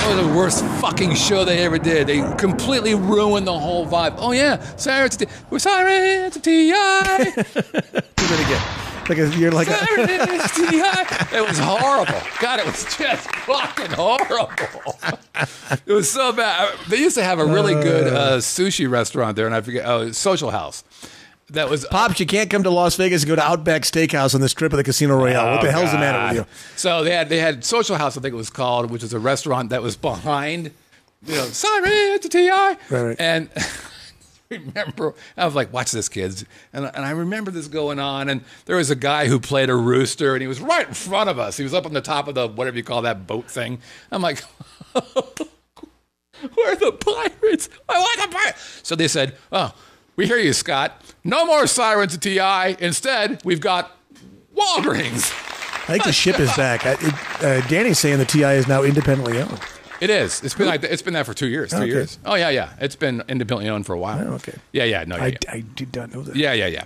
That was the worst fucking show they ever did. They completely ruined the whole vibe. Oh, yeah. Sirens of TI. We're Sirens of TI. Do that again. You're like Sirens of TI. It was horrible. God, it was just fucking horrible. It was so bad. They used to have a really good sushi restaurant there, and I forget. Social House. That was Pops, you can't come to Las Vegas and go to Outback Steakhouse on the strip of the Casino Royale. What the hell's the matter with you? So they had Social House, I think it was called, which is a restaurant that was behind, Sirens to TI. Right. And remember, I was like, watch this, kids. And I remember this going on, and there was a guy who played a rooster, and he was right in front of us. He was up on the top of the, whatever you call that boat thing. I'm like, where are the pirates? I want the pirates. So they said, oh, we hear you, Scott. No more Sirens of TI. Instead, we've got Walgreens. I think the ship is back. Danny's saying the TI is now independently owned. It is. It's been it's been that for 2 years, 3 years. Oh, yeah. It's been independently owned for a while. Oh, okay. Yeah. No, I did not know that. Yeah.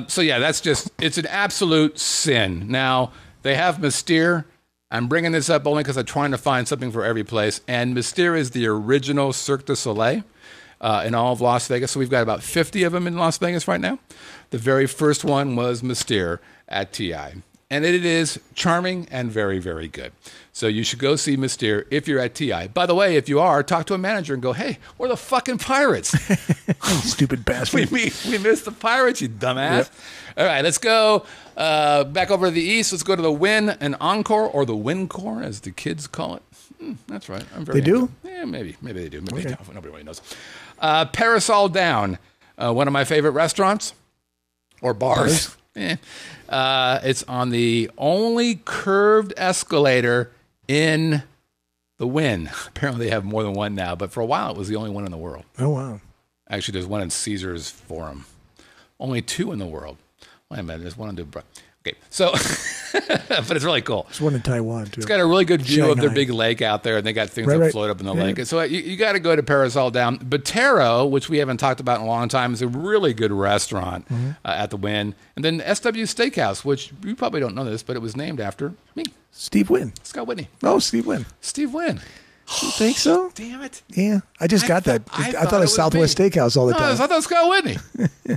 So, that's just, it's an absolute sin. Now, they have Mystere. I'm bringing this up only because I'm trying to find something for every place. And Mystere is the original Cirque du Soleil. In all of Las Vegas. So we've got about 50 of them in Las Vegas right now. The very first one was Mystere at TI. And it is charming and very, very good. So you should go see Mystere if you're at TI. By the way, if you are, talk to a manager and go, hey, we're the fucking pirates. Stupid bastard. we missed the pirates, you dumbass. Yep. All right, let's go back over to the east. Let's go to the Win and Encore, or the Wincore, as the kids call it. That's right. I'm very They do? Yeah, maybe they do. Maybe they don't. Nobody really knows. Parasol Down, one of my favorite restaurants or bars. It's on the only curved escalator in the Wynn. Apparently they have more than one now, but for a while it was the only one in the world. Oh, wow. Actually, there's one in Caesars Forum. Only 2 in the world. Wait a minute, there's one in Dubai. Okay, so, but it's really cool. There's one in Taiwan, too. It's got a really good view of their big lake out there, and they got things that float up in the lake. So you got to go to Parasol Down. Botero, which we haven't talked about in a long time, is a really good restaurant at the Wynn. And then SW Steakhouse, which you probably don't know this, but it was named after me. Steve Wynn. Scott Whitney. Oh, Steve Wynn. Steve Wynn. You think so? Damn it. Yeah. I just got that. I thought it was Southwest Steakhouse all the time. I thought that was Scott Whitney.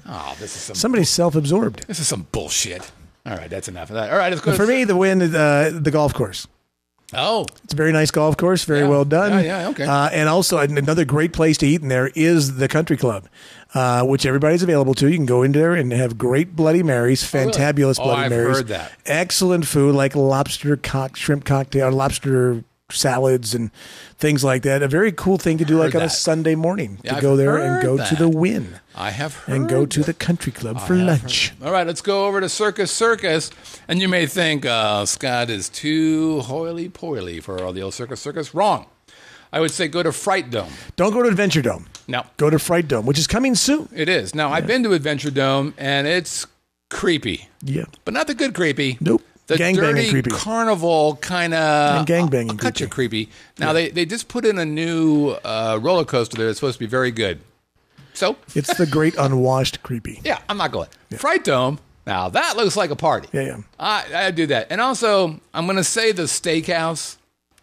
Oh, this is somebody's self-absorbed. This is some bullshit. All right, that's enough of that. All right, let's go. For me, the Win is the golf course. Oh. It's a very nice golf course, very well done. Yeah, okay. And also, another great place to eat in there is the Country Club, which everybody's available to. You can go in there and have great Bloody Marys, fantabulous Bloody Marys. I've heard that. Excellent food like shrimp cocktail, lobster salads and things like that. A very cool thing to do like on a Sunday morning to go there and go to the Wynn. I have heard and go to the Country Club for lunch. All right, let's go over to Circus. And you may think Scott is too hoily-poily for all the old Circus. Wrong. I would say go to Fright Dome. Don't go to Adventure Dome. No. Go to Fright Dome, which is coming soon. It is. Now, I've been to Adventure Dome, and it's creepy. Yeah. But not the good creepy. Nope. The dirty creepy. Carnival kind of gangbanging cut you creepy. Now they just put in a new roller coaster there that's supposed to be very good. So it's the great unwashed creepy. Yeah, I'm not going. Yeah. Fright Dome. Now that looks like a party. Yeah. I do that, and also I'm going to say the steakhouse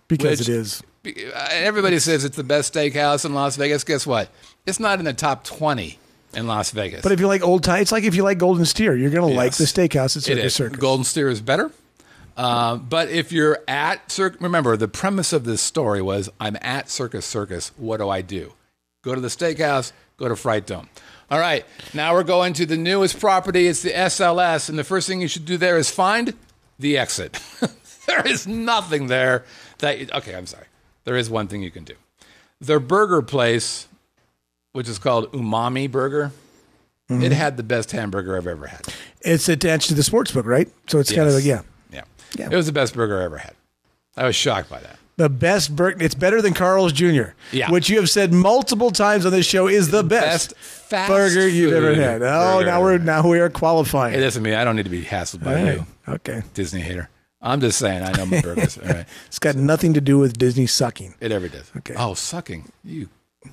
because it is. Everybody says it's the best steakhouse in Las Vegas. Guess what? It's not in the top 20. In Las Vegas. But if you like old time, it's like if you like Golden Steer, you're going to like the steakhouse at Circus. Golden Steer is better. But if you're at Circus, remember the premise of this story was I'm at Circus. What do I do? Go to the steakhouse, go to Fright Dome. All right. Now we're going to the newest property. It's the SLS. And the first thing you should do there is find the exit. There is nothing there okay, I'm sorry. There is one thing you can do. Their burger place, which is called Umami Burger. Mm-hmm. It had the best hamburger I've ever had. It's attached to the Sportsbook, right? So it's kind of Yeah. It was the best burger I ever had. I was shocked by that. The best burger. It's better than Carl's Jr., which you have said multiple times on this show is the best fast burger you've ever had. Oh, now we are qualifying. Hey, listen to me. I don't need to be hassled by you. Okay. Disney hater. I'm just saying, I know my burgers. All right. It's got nothing to do with Disney sucking. It ever does. Okay. Oh, sucking. You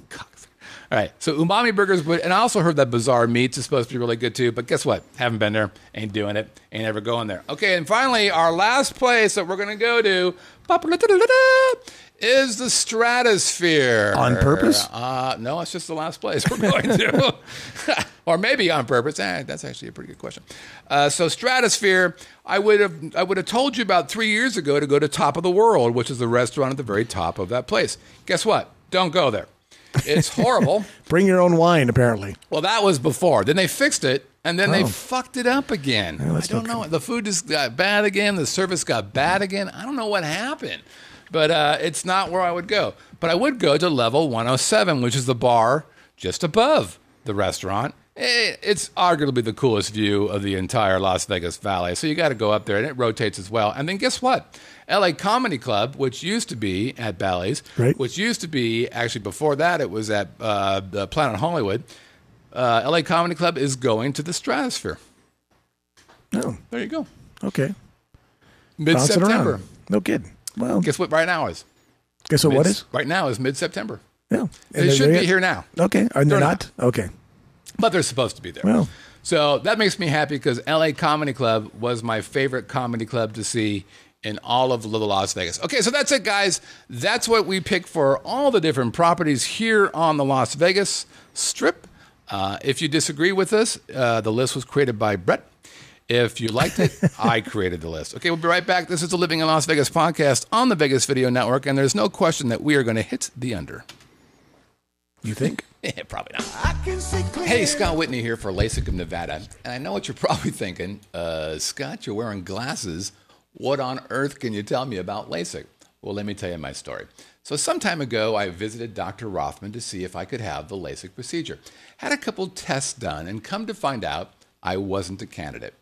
cocksucker. All right. So umami burgers, and I also heard that Bazaar Meats is supposed to be really good too, but guess what? Haven't been there. Ain't doing it. Ain't ever going there. Okay, and finally, our last place that we're going to go to is the Stratosphere. On purpose? No, it's just the last place we're going to. Or maybe on purpose. That's actually a pretty good question. So Stratosphere, I would have told you about 3 years ago to go to Top of the World, which is the restaurant at the very top of that place. Guess what? Don't go there. It's horrible. Bring your own wine, apparently. Well, that was before. Then they fixed it, and then they fucked it up again. Oh, I don't know. The food just got bad again. The service got bad again. I don't know what happened. But it's not where I would go. But I would go to level 107, which is the bar just above the restaurant. It's arguably the coolest view of the entire Las Vegas Valley. So you got to go up there, and it rotates as well. And then guess what? LA Comedy Club, which used to be at Bally's, which used to be, actually before that, it was at the Planet Hollywood. LA Comedy Club is going to the Stratosphere. Oh. There you go. Okay. Mid-September. No kidding. Well, guess what right now is? Guess what is? Right now is mid-September. Yeah. They should be here now. Okay. Are they not? Okay. But they're supposed to be there. Well. So that makes me happy because LA Comedy Club was my favorite comedy club to see in all of Little Las Vegas. Okay, so that's it, guys. That's what we picked for all the different properties here on the Las Vegas Strip. If you disagree with us, the list was created by Brett. If you liked it, I created the list. Okay, we'll be right back. This is the Living in Las Vegas podcast on the Vegas Video Network, and there's no question that we are going to hit the under. You think? Probably not. Hey, Scott Whitney here for LASIK of Nevada. And I know what you're probably thinking. Scott, you're wearing glasses. What on earth can you tell me about LASIK? Well, let me tell you my story. So some time ago, I visited Dr. Rothman to see if I could have the LASIK procedure. Had a couple tests done, and come to find out, I wasn't a candidate.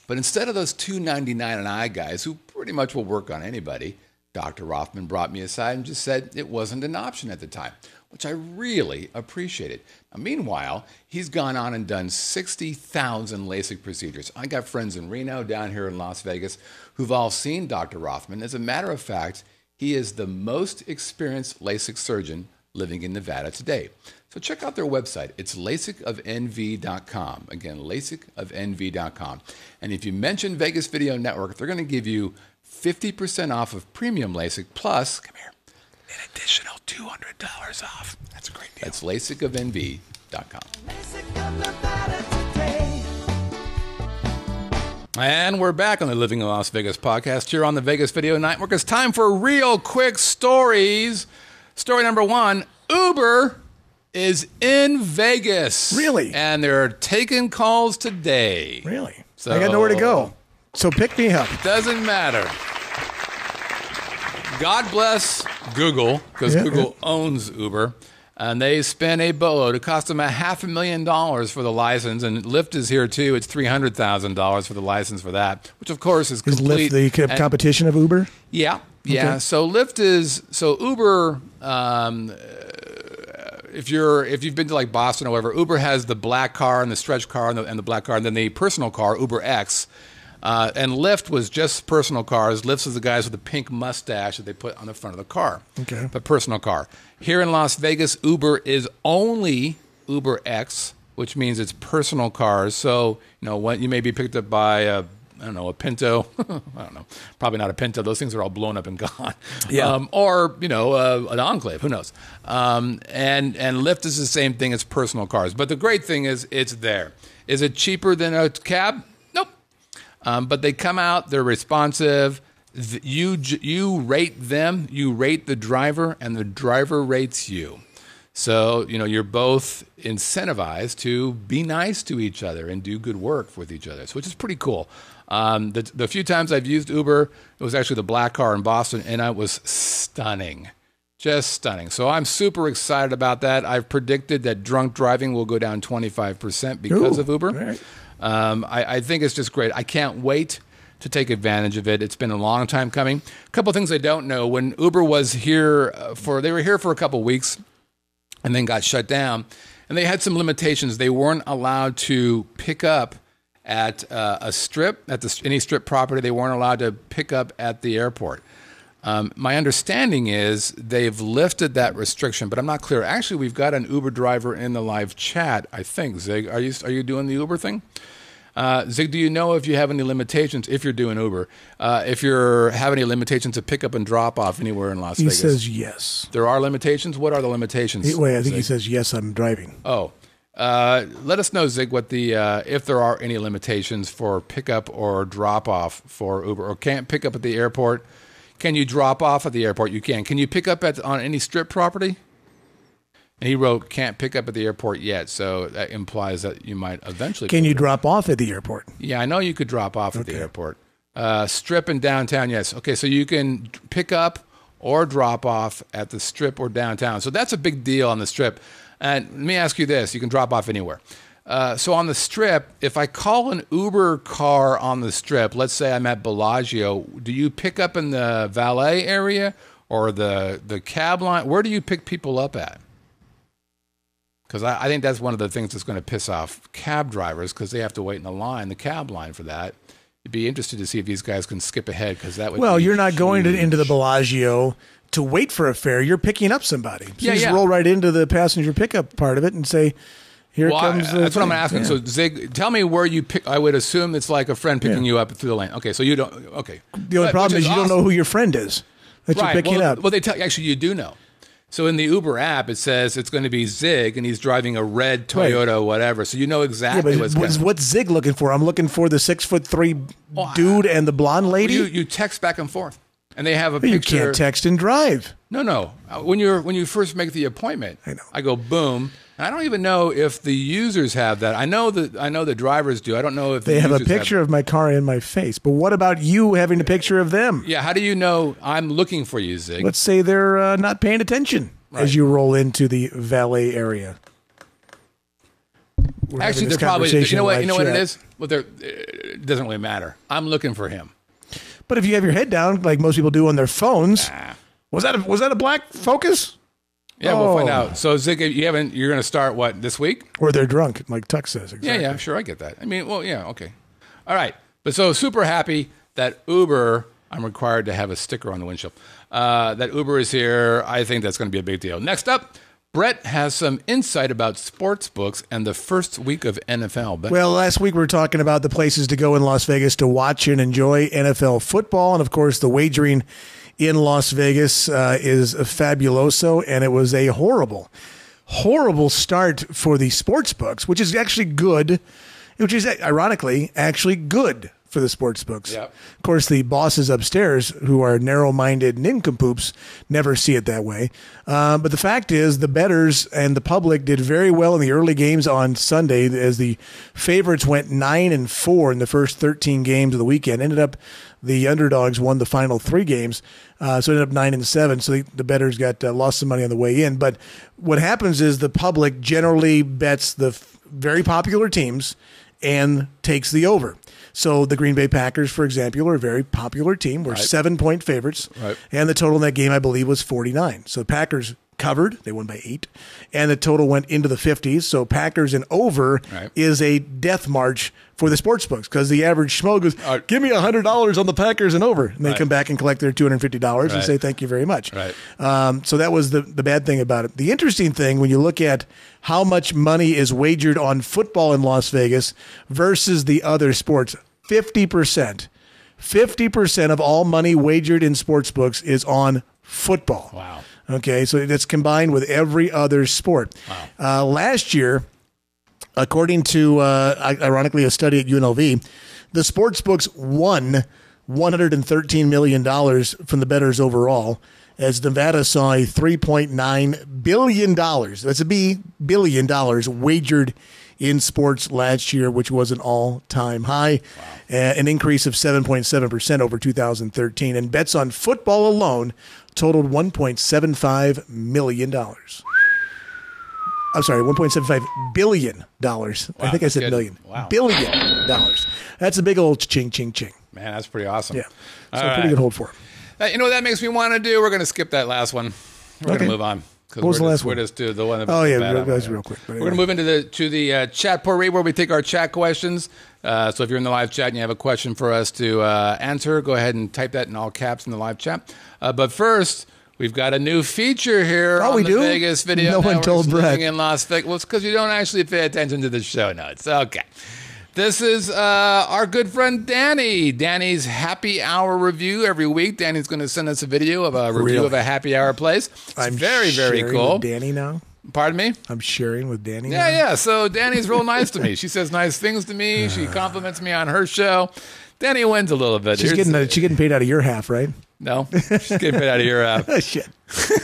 But instead of those $299 an eye guys who pretty much will work on anybody, Dr. Rothman brought me aside and just said it wasn't an option at the time, which I really appreciated. Now, meanwhile, he's gone on and done 60,000 LASIK procedures. I got friends in Reno, down here in Las Vegas, who've all seen Dr. Rothman. As a matter of fact, he is the most experienced LASIK surgeon living in Nevada today. So check out their website. It's LASIKofNV.com. Again, LASIKofNV.com. And if you mention Vegas Video Network, they're going to give you 50% off of premium LASIK plus, come here, an additional $200 off. That's a great deal. That's LASIKofNV.com. And we're back on the Living in Las Vegas podcast here on the Vegas Video Network. It's time for real quick stories. Story number one, Uber is in Vegas. Really? And they're taking calls today. Really? So, I got nowhere to go. So pick me up. Doesn't matter. God bless Google, because Google owns Uber. And they spent a boatload. It cost them $500,000 for the license. And Lyft is here, too. It's $300,000 for the license for that, which, of course, is complete. Is Lyft the competition of Uber? Yeah. Yeah. Okay. So Lyft is... So Uber... If you've been to like Boston or whatever, Uber has the black car and the stretch car and the black car, and then the personal car, Uber X. And Lyft was just personal cars. Lyft is the guys with the pink mustache that they put on the front of the car. Okay. But personal car. Here in Las Vegas, Uber is only Uber X, which means it's personal cars. So, when you may be picked up by a Pinto. I don't know. Probably not a Pinto. Those things are all blown up and gone. Yeah. Or, an Enclave. Who knows? And Lyft is the same thing as personal cars. But the great thing is it's there. Is it cheaper than a cab? Nope. But they come out. They're responsive. You rate them. You rate the driver, and the driver rates you. So, you're both incentivized to be nice to each other and do good work with each other, which is pretty cool. The few times I've used Uber, it was actually the black car in Boston, and it was stunning. Just stunning. So I'm super excited about that. I've predicted that drunk driving will go down 25% because of Uber. Right. I think it's just great. I can't wait to take advantage of it. It's been a long time coming. A couple of things I don't know. When Uber was here they were here for a couple of weeks and then got shut down, and they had some limitations. They weren't allowed to pick up at a strip, any strip property. They weren't allowed to pick up at the airport. My understanding is they've lifted that restriction, but I'm not clear. Actually, we've got an Uber driver in the live chat, I think. Zig, are you doing the Uber thing? Zig, do you know if you have any limitations, if you're doing Uber, if you have any limitations to pick up and drop off anywhere in Las Vegas? He says yes. There are limitations? What are the limitations? Wait, I think Zig? he says yes, I'm driving. Oh. Let us know, Zig, what if there are any limitations for pickup or drop off for Uber, or can't pick up at the airport. Can you drop off at the airport? You can. Can you pick up on any strip property? And he wrote, can't pick up at the airport yet, so that implies that you might eventually. Can you drop off at the airport? Yeah, I know you could drop off at the airport. Strip and downtown, yes. Okay, so you can pick up or drop off at the strip or downtown. So that's a big deal on the strip. And let me ask you this. You can drop off anywhere. So on the strip, if I call an Uber car on the strip, let's say I'm at Bellagio, do you pick up in the valet area or the cab line? Where do you pick people up at? Because I think that's one of the things that's going to piss off cab drivers, because they have to wait in the cab line for that. You'd be interested to see if these guys can skip ahead, because that would Well, be you're not huge. going into the Bellagio to wait for a fare. You're picking up somebody. So Yeah, you just yeah. roll right into the passenger pickup part of it and say, here comes the that's what I'm thing. asking. Yeah. So, Zig, tell me where you pick. I would assume it's like a friend picking you up through the lane. Okay, so you don't. Okay. The only problem is you don't know who your friend is that you're picking up. Well, they tell actually you do know. So in the Uber app, it says it's going to be Zig, and he's driving a red Toyota, whatever. So you know exactly what's going on. What's Zig looking for? I'm looking for the 6'3" dude and the blonde lady. You text back and forth, and they have a You picture. can't text and drive. No. When you first make the appointment, I know. I go boom. And I don't even know if the users have that. I know the drivers do. I don't know if They have a users picture of my car in my face. But what about you having a picture of them? Yeah, how do you know I'm looking for you, Zig? Let's say they're not paying attention as you roll into the valet area. Actually, they're probably. You know what it is? Well, it doesn't really matter. I'm looking for him. But if you have your head down, like most people do on their phones, Nah. was that a black Focus? Yeah, we'll find Oh. out. So, Zig, you're going to start what this week? Or they're drunk, like Tuck says. Exactly. Yeah, sure, I get that. I mean, well, yeah, okay, all right. But so super happy that Uber. I'm required to have a sticker on the windshield. That Uber is here. I think that's going to be a big deal. Next up, Brett has some insight about Sportsbooks and the first week of NFL. Well, last week we were talking about the places to go in Las Vegas to watch and enjoy NFL football. And, of course, the wagering in Las Vegas is fabuloso. And it was a horrible start for the Sportsbooks, which is actually good, which is ironically actually good for the Sportsbooks. Yep. Of course, the bosses upstairs, who are narrow-minded nincompoops, never see it that way. But the fact is, the bettors and the public did very well in the early games on Sunday, as the favorites went 9-4 in the first 13 games of the weekend. Ended up the underdogs won the final 3 games, so it ended up 9-7. So the bettors got lost some money on the way in. But what happens is the public generally bets the very popular teams and takes the over. So the Green Bay Packers, for example, are a very popular team. We're 7-point favorites. Right. And the total in that game, I believe, was 49. So the Packers covered. They won by 8. And the total went into the 50s. So Packers and over is a death march for the sportsbooks, because the average schmo goes, give me $100 on the Packers and over. And they come back and collect their $250 and say, thank you very much. Right. So that was the bad thing about it. The interesting thing, when you look at how much money is wagered on football in Las Vegas versus the other sports, 50%. 50% of all money wagered in sportsbooks is on football. Wow. Okay, so that's combined with every other sport. Wow. Last year, according to, ironically, a study at UNLV, the sportsbooks won $113 million from the bettors overall, as Nevada saw a $3.9 billion, that's a B, billion dollars wagered in sports last year, which was an all-time high, an increase of 7.7% over 2013. And bets on football alone totaled $1.75 million. I'm sorry, $1.75 billion. I think I said good. million. Wow. $1 billion. That's a big old ching, ching, ching. Man, that's pretty awesome. Yeah. So pretty good hold for him. You know what that makes me want to do? We're going to skip that last one. We're going to move on. What was the last one? We're just do the one. That's real quick. We're going to move into the chat portal where we take our chat questions. So if you're in the live chat and you have a question for us to answer, go ahead and type that in all caps in the live chat. But first, we've got a new feature here on the Vegas Video No one told Brett. In Las Vegas. Well, it's because you don't actually pay attention to the show notes. Okay. This is our good friend Danny. Danny's happy hour review every week. Danny's going to send us a video of a review of a happy hour place. It's very cool. With Danny now. Pardon me? I'm sharing with Danny now. Yeah. So Danny's real nice to me. She says nice things to me. She compliments me on her show. Danny wins a little bit. She's getting paid out of your half, right? No, she's getting paid out of your half. Shit.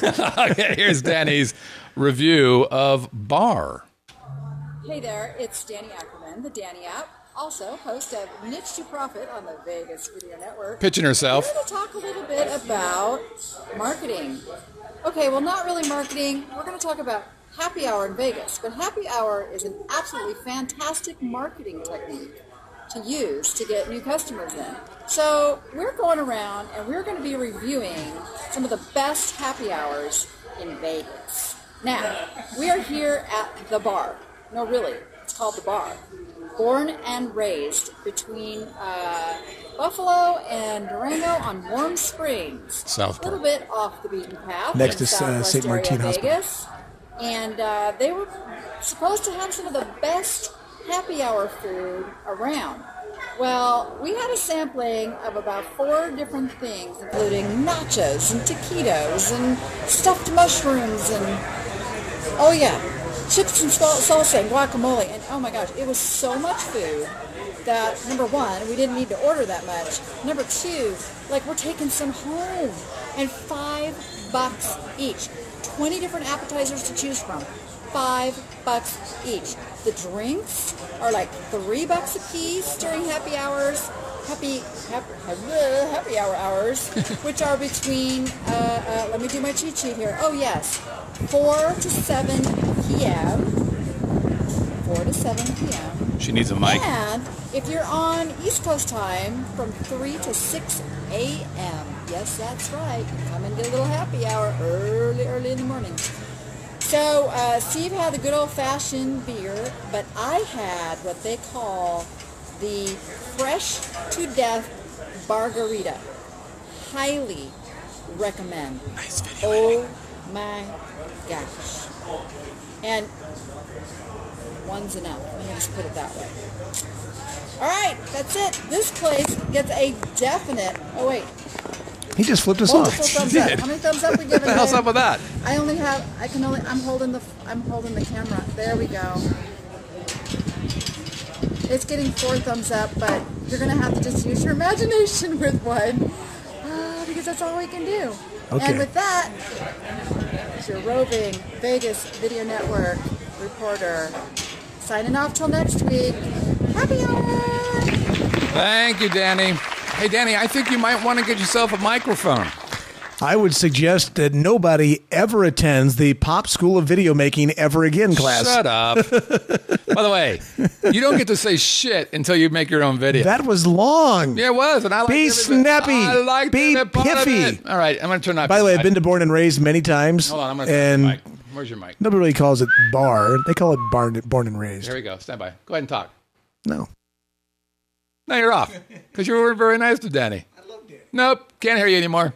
Okay, here's Danny's review of Bar. Hey there, it's Danny Ackerman, the Danny app, also host of Niche to Profit on the Vegas Video Network. Pitching herself. We're going to talk a little bit about marketing. Okay, well, not really marketing. We're going to talk about happy hour in Vegas. But happy hour is an absolutely fantastic marketing technique to use to get new customers in. So we're going around and we're going to be reviewing some of the best happy hours in Vegas. Now, we are here at the bar. No, really, it's called the Bar. Born and raised between Buffalo and Durango on Warm Springs. Southport. A little bit off the beaten path. Next to St. Martin Hospital. Vegas. And they were supposed to have some of the best happy hour food around. Well, we had a sampling of about 4 different things, including nachos and taquitos and stuffed mushrooms and, oh yeah, chips and salsa and guacamole, and oh my gosh, it was so much food that, number one, we didn't need to order that much. Number two, like, we're taking some home, and $5 each. 20 different appetizers to choose from. $5 each. The drinks are like $3 a piece during happy hours. Happy hour hours, which are between, let me do my cheat sheet here. Oh yes, 4 to 7 p.m. 4 to 7 p.m. She needs a mic. And if you're on East Coast time, from 3 to 6 a.m. Yes, that's right. You come and get a little happy hour early in the morning. So Steve had the good old-fashioned beer, but I had what they call the Fresh to Death Margarita. Highly recommend. Nice video. Oh my gosh. And one's enough. Let me just put it that way. All right, that's it. This place gets a definite. Oh wait. He just flipped us off. Thumbs up. How many thumbs up we giving? What the hell's up with that? I'm holding the camera. There we go. It's getting 4 thumbs up, but you're going to have to just use your imagination with one, because that's all we can do. Okay. And with that, it's your roving Vegas Video Network reporter signing off till next week. Happy hour! Thank you, Danny. Hey, Danny, I think you might want to get yourself a microphone. I would suggest that nobody ever attends the Pop School of Video Making ever again class. Shut up. By the way, you don't get to say shit until you make your own video. That was long. Yeah, it was. And I Be snappy. I liked Be every part of piffy. it. All right, I'm going to turn off. By the way, I've been to Born and Raised many times. Hold on, I'm going to turn off the mic. Where's your mic? Nobody really calls it bar. They call it Born and Raised. Here we go. Stand by. Go ahead and talk. No. No, you're off. Because you were very nice to Danny. I love Danny. Nope. Can't hear you anymore.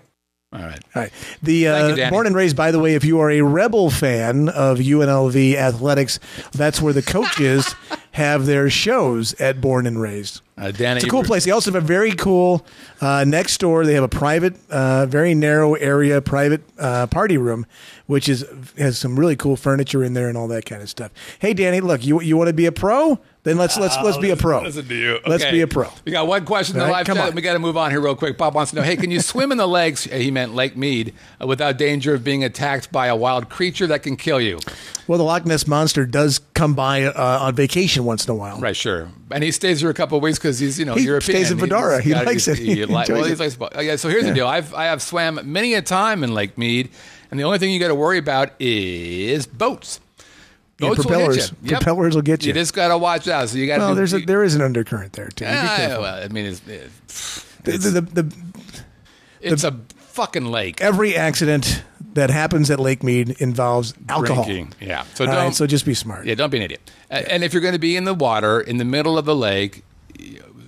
All right. All right. The Thank you, Danny. Born and Raised, by the way, if you are a Rebel fan of UNLV athletics, that's where the coaches have their shows at Born and Raised. Danny, it's a cool place. They also have a very cool, next door, they have a private, very narrow area, private party room, which has some really cool furniture in there and all that kind of stuff. Hey, Danny, look, you want to be a pro? Then let's be a pro. Listen to you. Okay. Let's be a pro. We got one question in the live chat. We got to move on here real quick. Bob wants to know, hey, can you swim in the lakes, he meant Lake Mead, without danger of being attacked by a wild creature that can kill you? Well, the Loch Ness Monster does come by on vacation once in a while. Right, sure. And he stays here a couple of weeks because he's, European. He stays in Fedora. He likes it. He likes it. So here's the deal. I have swam many a time in Lake Mead, and the only thing you got to worry about is boats. Boats propellers. Will yep. Propellers will get you. You just got to watch out. So you got. Well, there is an undercurrent there too. Well, I mean, It's a fucking lake. Every accident that happens at Lake Mead involves alcohol. Drinking. Yeah. So just be smart. Yeah, don't be an idiot. And if you're going to be in the water, in the middle of the lake,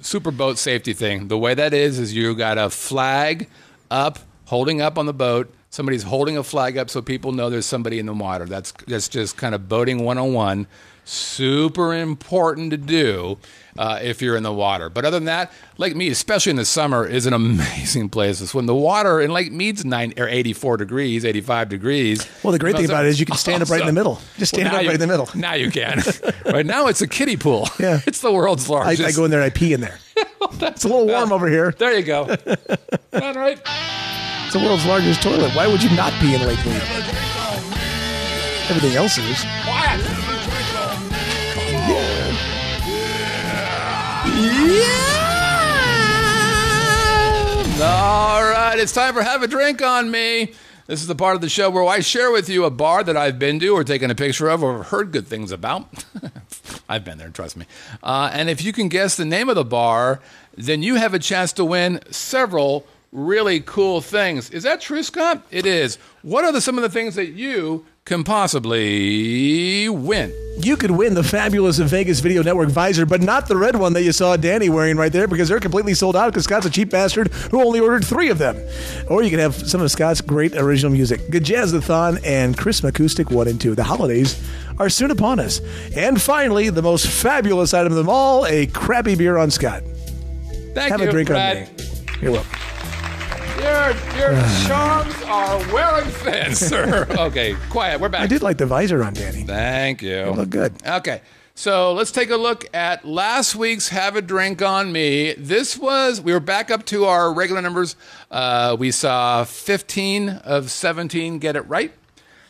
super boat safety thing, the way that is you got a flag up, holding up on the boat. Somebody's holding a flag up so people know there's somebody in the water. That's just kind of boating 101. Super important to do if you're in the water. But other than that, Lake Mead, especially in the summer, is an amazing place to swim. The water in Lake Mead's 84 degrees, 85 degrees. Well, the great thing about it is you can stand up right in the middle. Just stand up right in the middle. Now you can. Right now it's a kiddie pool. Yeah. It's the world's largest. I go in there and I pee in there. It's a little warm over here. There you go. All right. It's the world's largest toilet. Why would you not pee in Lake Mead? Everything else is. Quiet. All right, it's time for Have a Drink on Me. This is the part of the show where I share with you a bar that I've been to or taken a picture of or heard good things about. I've been there, trust me. And if you can guess the name of the bar, then you have a chance to win several really cool things. Is that true, Scott? It is. What are some of the things that you can possibly win? You could win the fabulous Vegas Video Network visor, but not the red one that you saw Danny wearing right there because they're completely sold out because Scott's a cheap bastard who only ordered 3 of them. Or you can have some of Scott's great original music. Good Jazz-a-thon and Christmas Acoustic 1 and 2. The holidays are soon upon us. And finally, the most fabulous item of them all, a crappy beer on Scott. Have a drink Brad. on me. You're welcome. Your charms are wearing thin, sir. Okay, quiet. We're back. I did like the visor on Danny. Thank you. It looked good. Okay, so let's take a look at last week's Have a Drink on Me. We were back up to our regular numbers. We saw 15 of 17 get it right.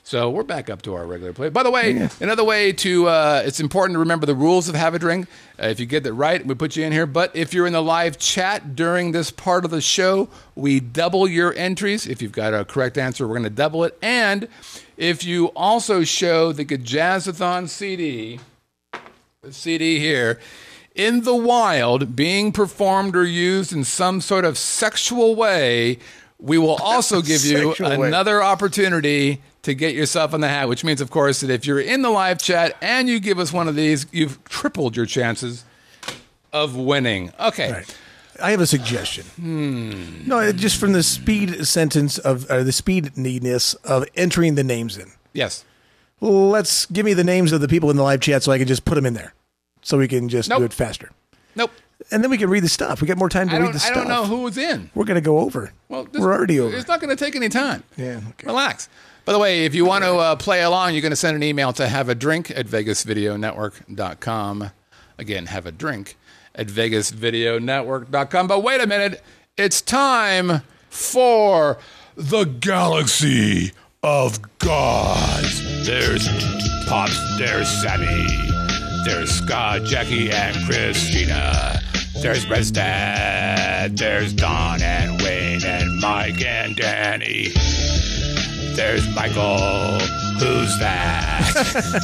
So we're back up to our regular play. By the way, another way to, it's important to remember the rules of Have a Drink. If you get that right, we put you in here. But if you're in the live chat during this part of the show, we double your entries. If you've got a correct answer, we're going to double it. And if you also show the Jazz-a-thon CD, the CD here, in the wild, being performed or used in some sort of sexual way, we will also give you another opportunity to get yourself in the hat, which means, of course, that if you're in the live chat and you give us one of these, you've tripled your chances of winning. Okay. Right. I have a suggestion. No, just from the speed sentence of the speed needness of entering the names in. Yes. Let's give me the names of the people in the live chat so I can just put them in there, so we can just do it faster. Nope. And then we can read the stuff. We get more time to read the stuff. I don't know who's in. We're going to go over. Well, we're already over. It's not going to take any time. Yeah. Okay. Relax. By the way, if you want to play along, you're going to send an email to haveadrink@vegasvideonetwork.com. Again, haveadrink@vegasvideonetwork.com. But wait a minute. It's time for the Galaxy of Gods. There's Pops, there's Sammy, there's Scott, Jackie, and Christina. There's Brett's dad, there's Don and Wayne and Mike and Danny. There's Michael, who's that?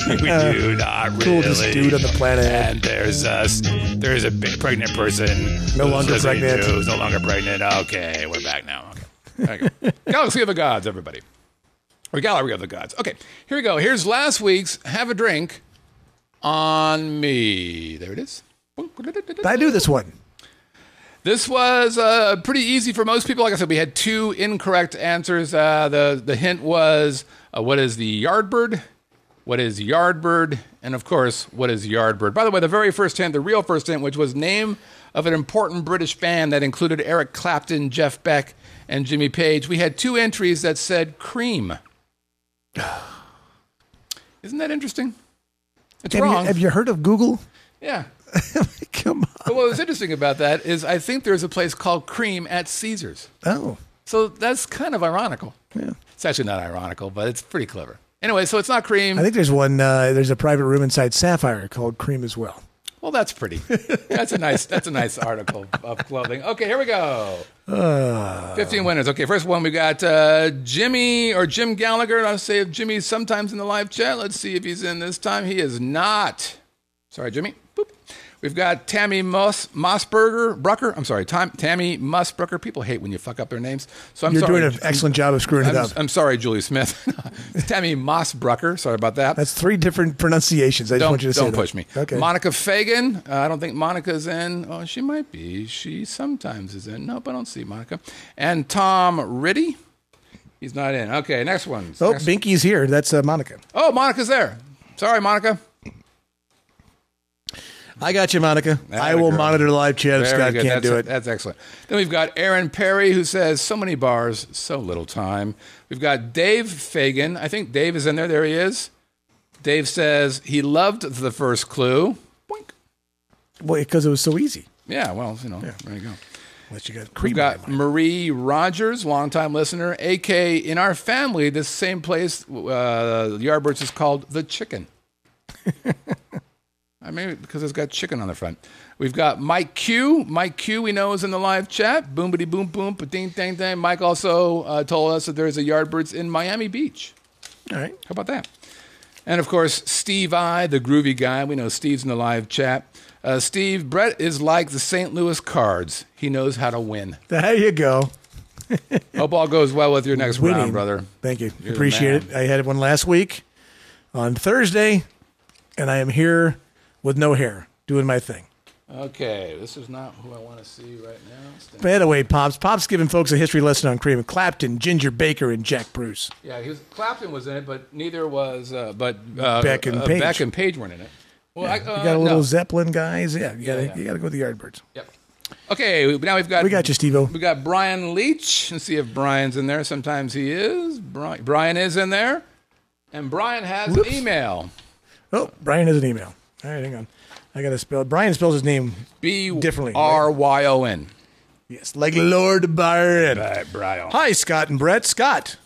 We do not really. Coolest dude on the planet. And there's us. There's a big pregnant person. No longer pregnant. Who's no longer pregnant. Okay, we're back now. Okay. Galaxy of the Gods, everybody. Or Gallery of the Gods. Okay, here we go. Here's last week's Have a Drink on Me. There it is. I do this one. This was pretty easy for most people. Like I said, we had 2 incorrect answers. The hint was, what is the Yardbird? What is Yardbird? And of course, what is Yardbird? By the way, the very first hint, the real first hint, which was name of an important British band that included Eric Clapton, Jeff Beck, and Jimmy Page. We had 2 entries that said Cream. Isn't that interesting? It's wrong. Have you heard of Google? Yeah. Come on. But what was interesting about that is I think there's a place called Cream at Caesars. Oh. So that's kind of ironical. Yeah. It's actually not ironical, but it's pretty clever. Anyway, so it's not Cream. I think there's one, there's a private room inside Sapphire called Cream as well. Well, that's pretty. That's a nice article of clothing. Okay, here we go. 15 winners. Okay, first one we got Jimmy or Jim Gallagher. I'll say if Jimmy's sometimes in the live chat. Let's see if he's in this time. He is not. Sorry, Jimmy. Boop. We've got Tammy Mossbrucker. I'm sorry, Tammy Mossbrucker. People hate when you fuck up their names. So You're doing an excellent job of screwing it up. I'm sorry, Julie Smith. Tammy Mossbrucker. Sorry about that. That's 3 different pronunciations. I just want you to say that. Don't push me. Okay. Monica Fagan. I don't think Monica's in. Oh, she might be. She sometimes is in. Nope, I don't see Monica. And Tom Riddy. He's not in. Okay, next one. Binky's here. That's Monica. Oh, Monica's there. Sorry, Monica. I got you, Monica. I will monitor the live chat if Scott can't do it. That's excellent. Then we've got Aaron Perry, who says, so many bars, so little time. We've got Dave Fagan. I think Dave is in there. There he is. Dave says he loved the first clue. Boink. Well, because it was so easy. Yeah, well, there you go. Unless you got We've got Marie Rogers, longtime listener. AK, in our family, this same place, Yardbirds is called The Chicken. I mean, because it's got chicken on the front. We've got Mike Q. Mike Q, we know, is in the live chat. Boom-bitty boom-boom, ba-ding, dang, dang. Mike also told us that there's a Yardbirds in Miami Beach. All right. How about that? And, of course, Steve I, the groovy guy. We know Steve's in the live chat. Steve, Brett is like the St. Louis Cards. He knows how to win. There you go. Hope all goes well with your next round, brother. Thank you. Appreciate it. I had one last week on Thursday, and I am here with no hair, doing my thing. Okay, this is not who I want to see right now. By the way, Pop's giving folks a history lesson on Cream. Clapton, Ginger Baker, and Jack Bruce. Yeah, Clapton was in it, but neither was Beck and Page. Beck and Page weren't in it. Well, you got a little Zeppelin guys. Yeah, you got to go with the Yardbirds. Yep. Okay, now we got you, Steve-O. We got Brian Leach. Let's see if Brian's in there. Sometimes he is. Brian is in there, and Brian has an email. Oh, Brian has an email. All right, hang on. I got to spell it. Brian spells his name differently. Bryon. Yes, like Lord Byron. Right, Brian. Hi, Scott and Brett. Scott.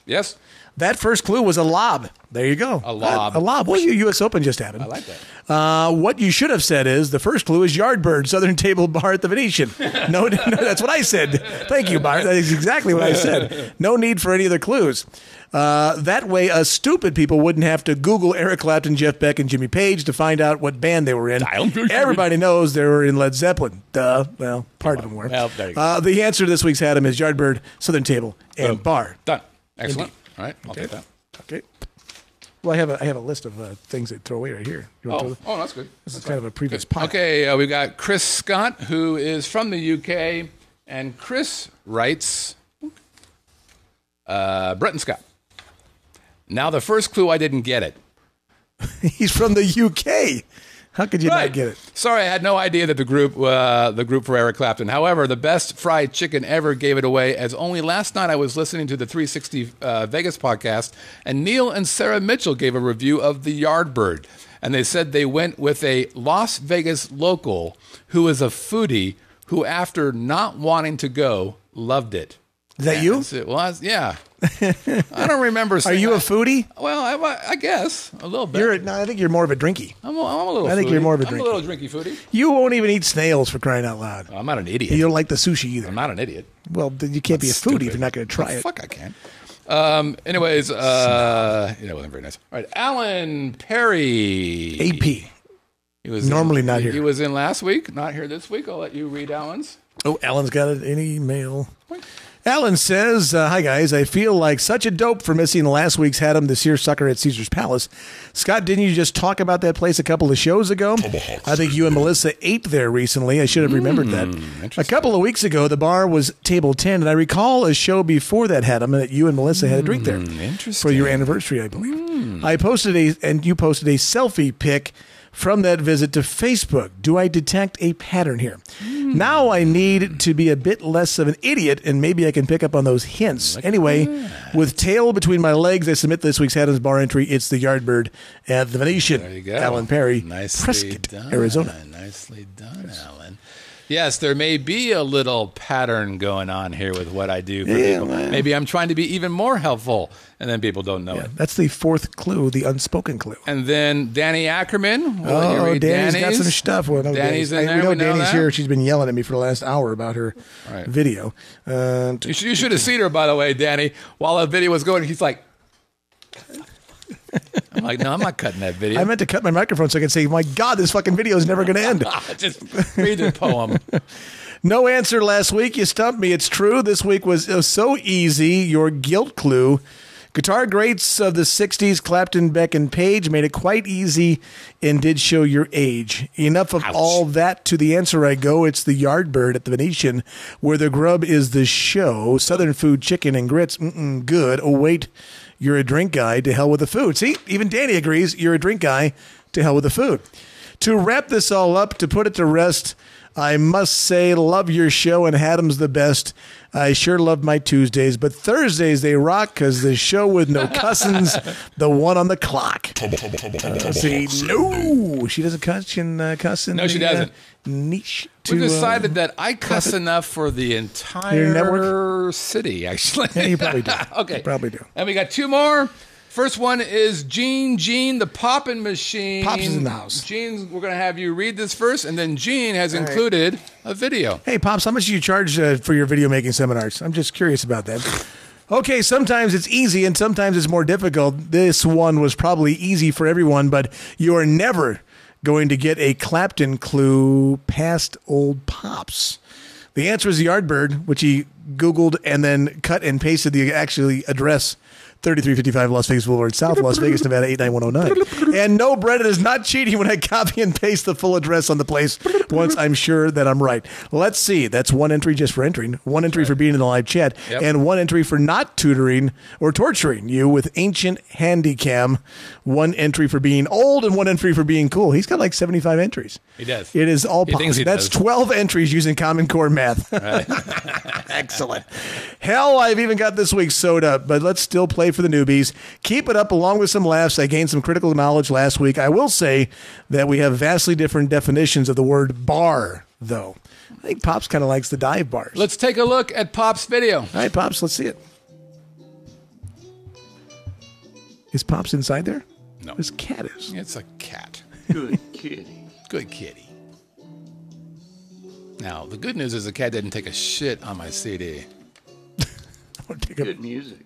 Yes? That first clue was a lob. There you go. A lob. A lob. Well, U.S. Open just happened. I like that. What you should have said is the first clue is Yardbird, Southern Table Bar at the Venetian. No, that's what I said. Thank you, Byron. That is exactly what I said. No need for any other clues. That way, us stupid people wouldn't have to Google Eric Clapton, Jeff Beck, and Jimmy Page to find out what band they were in. Everybody knows they were in Led Zeppelin. Duh. Well, part of them were. Well, there you go. The answer to this week's Adam is Yardbird, Southern Table, and Bar. Done. Excellent. Indeed. All right, I'll take that. Okay. Well, I have a list of things to throw away right here. That's good. This is kind of a previous pile. Okay, we've got Chris Scott, who is from the UK, and Chris writes, Brett and Scott. Now, the first clue, I didn't get it. He's from the UK. How could you not get it? Sorry, I had no idea that the group for Eric Clapton. However, the best fried chicken ever gave it away, as only last night I was listening to the 360 Vegas podcast, and Neil and Sarah Mitchell gave a review of the Yardbird. And they said they went with a Las Vegas local who is a foodie who, after not wanting to go, loved it. Is that you? It was, yeah. I don't remember. Are you a foodie? Well, I guess a little bit. I think you're more of a drinky. I'm a little. I think foodie. you're more of a drinky. I'm a little drinky foodie. You won't even eat snails, for crying out loud. I'm not an idiot. You don't like the sushi either. I'm not an idiot. Well, then you can't be a foodie if you're not going to try it. Fuck, I can. Anyways, it wasn't very nice. All right, Alan Perry. AP. He was normally not here. He was in last week, not here this week. I'll let you read Alan's. Oh, Alan's got an email. Alan says, hi, guys. I feel like such a dope for missing last week's Had 'em the Seersucker at Caesar's Palace. Scott, didn't you just talk about that place a couple of shows ago? I think you and Melissa ate there recently. I should have remembered that. A couple of weeks ago, the bar was table 10, and I recall a show before that Had 'em that you and Melissa had a drink there. For your anniversary, I believe. I posted you posted a selfie pic from that visit to Facebook. Do I detect a pattern here? Now I need to be a bit less of an idiot, and maybe I can pick up on those hints. Anyway, with tail between my legs, I submit this week's Adams bar entry. It's the Yardbird at the Venetian. There you go. Alan Perry, Nicely Prescott, done. Arizona. Nicely done, Alan. Yes, there may be a little pattern going on here with what I do for people. Maybe I'm trying to be even more helpful, and then people don't know it. That's the fourth clue, the unspoken clue. And then Danny Ackerman. Danny's got some stuff. Well, no, Danny's in there. We know Danny's here. She's been yelling at me for the last hour about her video. You should have seen her, by the way, Danny. While the video was going, he's like... I'm like, no, I'm not cutting that video. I meant to cut my microphone so I could say, my God, this fucking video is never going to end. Just read the poem. No answer last week. You stumped me. It's true. This week was so easy. Your guilt clue. Guitar greats of the 60s, Clapton, Beck, and Page, made it quite easy and did show your age. Enough of all that. To the answer I go. It's the Yardbird at the Venetian, where the grub is the show. Southern food, chicken, and grits. Good. Oh, wait. You're a drink guy. To hell with the food. See, even Danny agrees. You're a drink guy. To hell with the food. To wrap this all up, to put it to rest, I must say, love your show, and Hadam's the best. I sure love my Tuesdays, but Thursdays they rock because the show with no cussins, the one on the clock. See, no, she doesn't cuss. She can cuss in No, she doesn't. Niche. We decided that I cuss enough for the entire network? city, actually. Yeah, you probably do. Okay. You probably do. And we got two more. First one is Gene, the Poppin' Machine. Pops is in the house. Gene, we're going to have you read this first, and then Gene has included a video. Hey, Pops, how much do you charge for your video making seminars? I'm just curious about that. Okay, sometimes it's easy and sometimes it's more difficult. This one was probably easy for everyone, but you are never going to get a Clapton clue past old Pops. The answer is the Yardbird, which he Googled and then cut and pasted the actually address. 3355 Las Vegas Boulevard South, Las Vegas, Nevada 89109. And no, Brett, it is not cheating when I copy and paste the full address on the place once I'm sure that I'm right. Let's see. That's one entry just for entering, one entry for being in the live chat, and one entry for not tutoring or torturing you with ancient handycam, one entry for being old, and one entry for being cool. He's got like 75 entries. He does. It is all possible. That's 12 entries using Common Core math. Right. Excellent. Hell, I've even got this week's soda, but let's still play for the newbies. Keep it up along with some laughs. I gained some critical knowledge last week. I will say that we have vastly different definitions of the word bar, though. I think Pops kind of likes the dive bars. Let's take a look at Pop's video. All right, Pops, let's see it. Is Pops inside there? No. His cat is. It's a cat. Good kitty. Good kitty. Now, the good news is the cat didn't take a shit on my CD. Good music.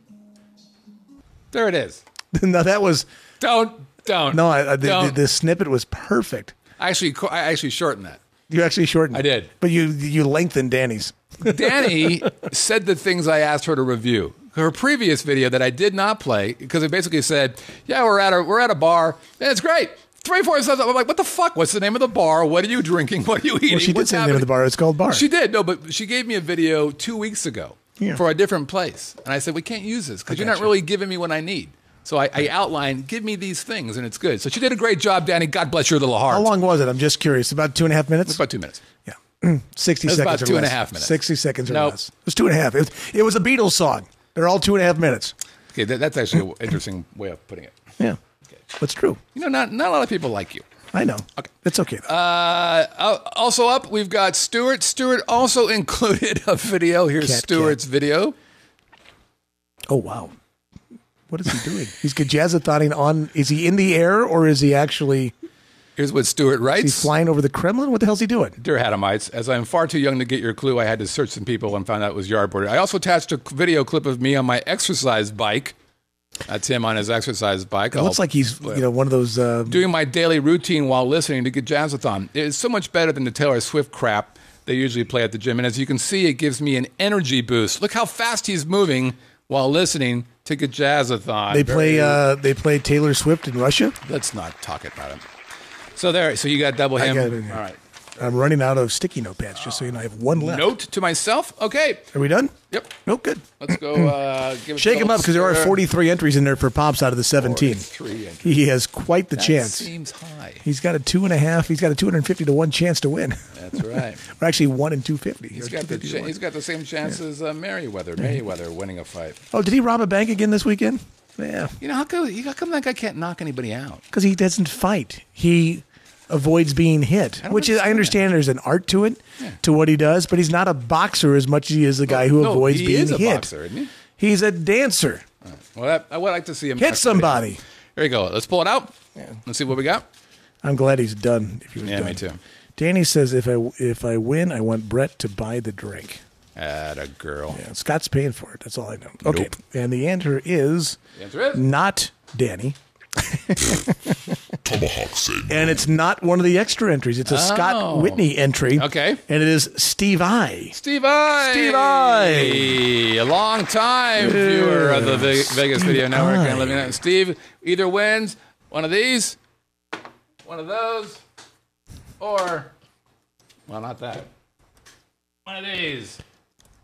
There it is. No, that was... Don't. No, the snippet was perfect. I actually shortened that. You actually shortened it. I did. But you lengthened Danny's. Danny said the things I asked her to review. Her previous video that I did not play, because it basically said, yeah, we're at a bar, and it's great. 3, 4, 7. I'm like, what the fuck? What's the name of the bar? What are you drinking? What are you eating? Well, she did say the name of the bar. It's called Bar. She did. No, but she gave me a video 2 weeks ago for a different place. And I said, we can't use this because you're not really giving me what I need. So I outlined, give me these things, and it's good. So she did a great job, Danny. God bless your little heart. How long was it? I'm just curious. About 2.5 minutes? It's about 2 minutes. Yeah. 60 seconds about or 2.5 less. minutes. 60 seconds or less. It was 2.5. It was a Beatles song. They're all 2.5 minutes. Okay, that's actually an interesting way of putting it. Yeah. Okay. That's true. You know, not a lot of people like you. I know. Okay. It's okay, though. Also up, we've got Stuart. Stuart also included a video. Here's Stuart's video. Oh, wow. What is he doing? He's jazz-a-thoning on... Is he in the air, or is he actually... Here's what Stuart writes. Is he flying over the Kremlin? What the hell's he doing? Dear Hadamites, as I'm far too young to get your clue, I had to search some people and found out it was Yardbird. I also attached a video clip of me on my exercise bike. That's him on his exercise bike. It looks like he's one of those... doing my daily routine while listening to Get Jazzathon. It's so much better than the Taylor Swift crap they usually play at the gym. And as you can see, it gives me an energy boost. Look how fast he's moving while listening to Get Jazzathon. They play Taylor Swift in Russia? Let's not talk about him. So you got double him. All right. I'm running out of sticky notepads, just so you know. I have one left. Note to myself. Okay. Are we done? Yep. Nope, good. Let's go. Give it Shake him up, because there are 43 entries in there for Pops out of the 17. He has quite the chance. Seems high. He's got a 2.5. He's got a 250 to 1 chance to win. That's right. Or actually 1 in 250. He's got the same chance as Mayweather winning a fight. Oh, did he rob a bank again this weekend? Yeah. You know, how come that guy can't knock anybody out? Because he doesn't fight. He avoids being hit, which I understand there's an art to it, to what he does, but he's not a boxer as much as he is a guy who avoids being hit. He is a boxer, isn't he? He's a dancer. Right. Well, I would like to see him hit somebody. There you go. Let's pull it out. Yeah. Let's see what we got. I'm glad he's done. If he was done. Me too. Danny says, if I win, I want Brett to buy the drink. Atta girl. Yeah, Scott's paying for it. That's all I know. Okay. Nope. And the answer is not Danny. Tomahawk steak. And it's not one of the extra entries. It's a Scott Whitney entry. Okay. And it is Steve I. Steve I. Steve I. A long time viewer of the Vegas Video Network and living that. Steve either wins one of these, one of those, or, well, not that. One of these.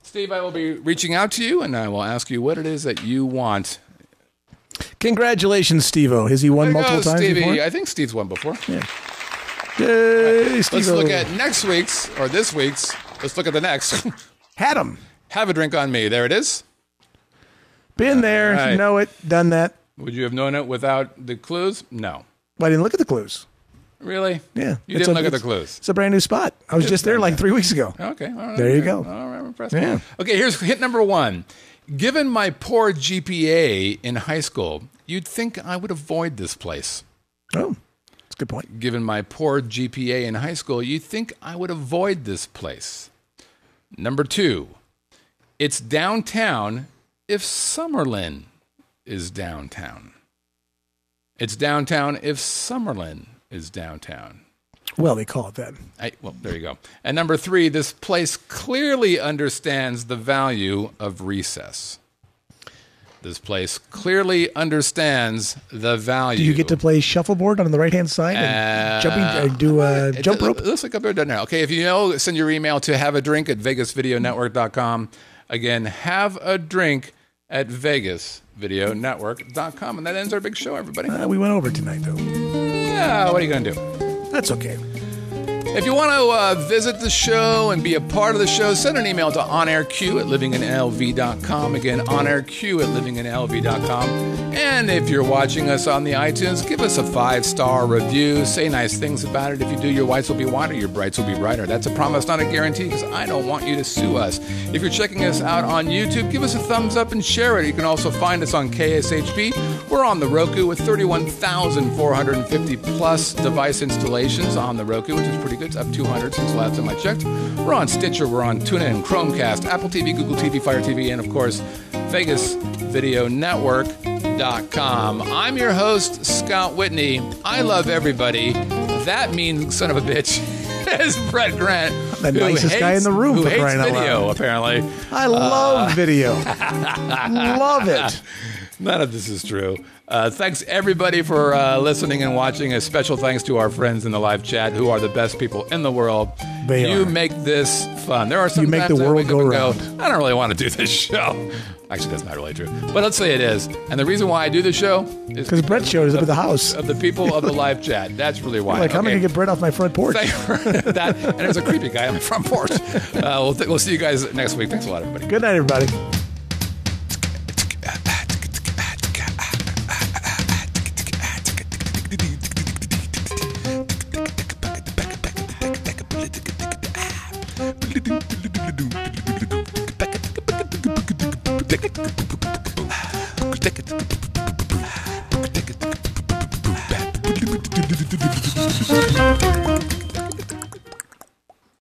Steve, I will be reaching out to you, and I will ask you what it is that you want. Congratulations, Steve-O. Has he won multiple times Stevie. before? I think Steve's won before. Yeah. Yay, Let's Steve-O. look at next week's, or this week's. Let's look at the next. Had him. Have a drink on me. There it is. Been there. Right. Know it. Done that. Would you have known it without the clues? No. Well, I didn't look at the clues. Really? Yeah. You didn't look at the clues. It's a brand new spot. I was just there like 3 weeks ago. Okay. All right. There you go. All right. I'm impressed. Yeah. Okay, here's hit number 1. Given my poor GPA in high school, you'd think I would avoid this place. Oh, that's a good point. Given my poor GPA in high school, you'd think I would avoid this place. Number 2, it's downtown if Summerlin is downtown. It's downtown if Summerlin is downtown. Well, they call it that. Well, there you go. And number 3, this place clearly understands the value of recess. This place clearly understands the value. Do you get to play shuffleboard on the right-hand side and jump rope? Let's look up there now. Okay, if you know, send your email to haveadrink@vegasvideonetwork.com. Again, haveadrink@vegasvideonetwork.com. And that ends our big show, everybody. We went over tonight, though. Yeah, what are you going to do? That's okay. If you want to visit the show and be a part of the show, send an email to onairq@livinginlv.com. Again, onairq@livinginlv.com. And if you're watching us on the iTunes, give us a 5-star review. Say nice things about it. If you do, your whites will be whiter, your brights will be brighter. That's a promise, not a guarantee, because I don't want you to sue us. If you're checking us out on YouTube, give us a thumbs up and share it. You can also find us on KSHP. We're on the Roku with 31,450 plus device installations on the Roku, which is pretty good. It's up 200 since the last time I checked. We're on Stitcher, we're on TuneIn, Chromecast, Apple TV, Google TV, Fire TV, and of course, VegasVideoNetwork.com. I'm your host, Scott Whitney. I love everybody. That mean son of a bitch is Brett Grant. The nicest guy in the room, who for hates crying out video, loud. apparently. I love video. Love it. None of this is true. Thanks, everybody, for listening and watching. A special thanks to our friends in the live chat, who are the best people in the world. You make this fun. There are some You make times the I world wake up go and round. I don't really want to do this show. Actually, that's not really true. But let's say it is. And the reason why I do the show is Because Brett showed us up at the house. of the people of the live chat. That's really why. Like, how am I going to get Brett off my front porch? Thank you for that. And there's a creepy guy on my front porch. We'll see you guys next week. Thanks a lot, everybody. Good night, everybody. Take it.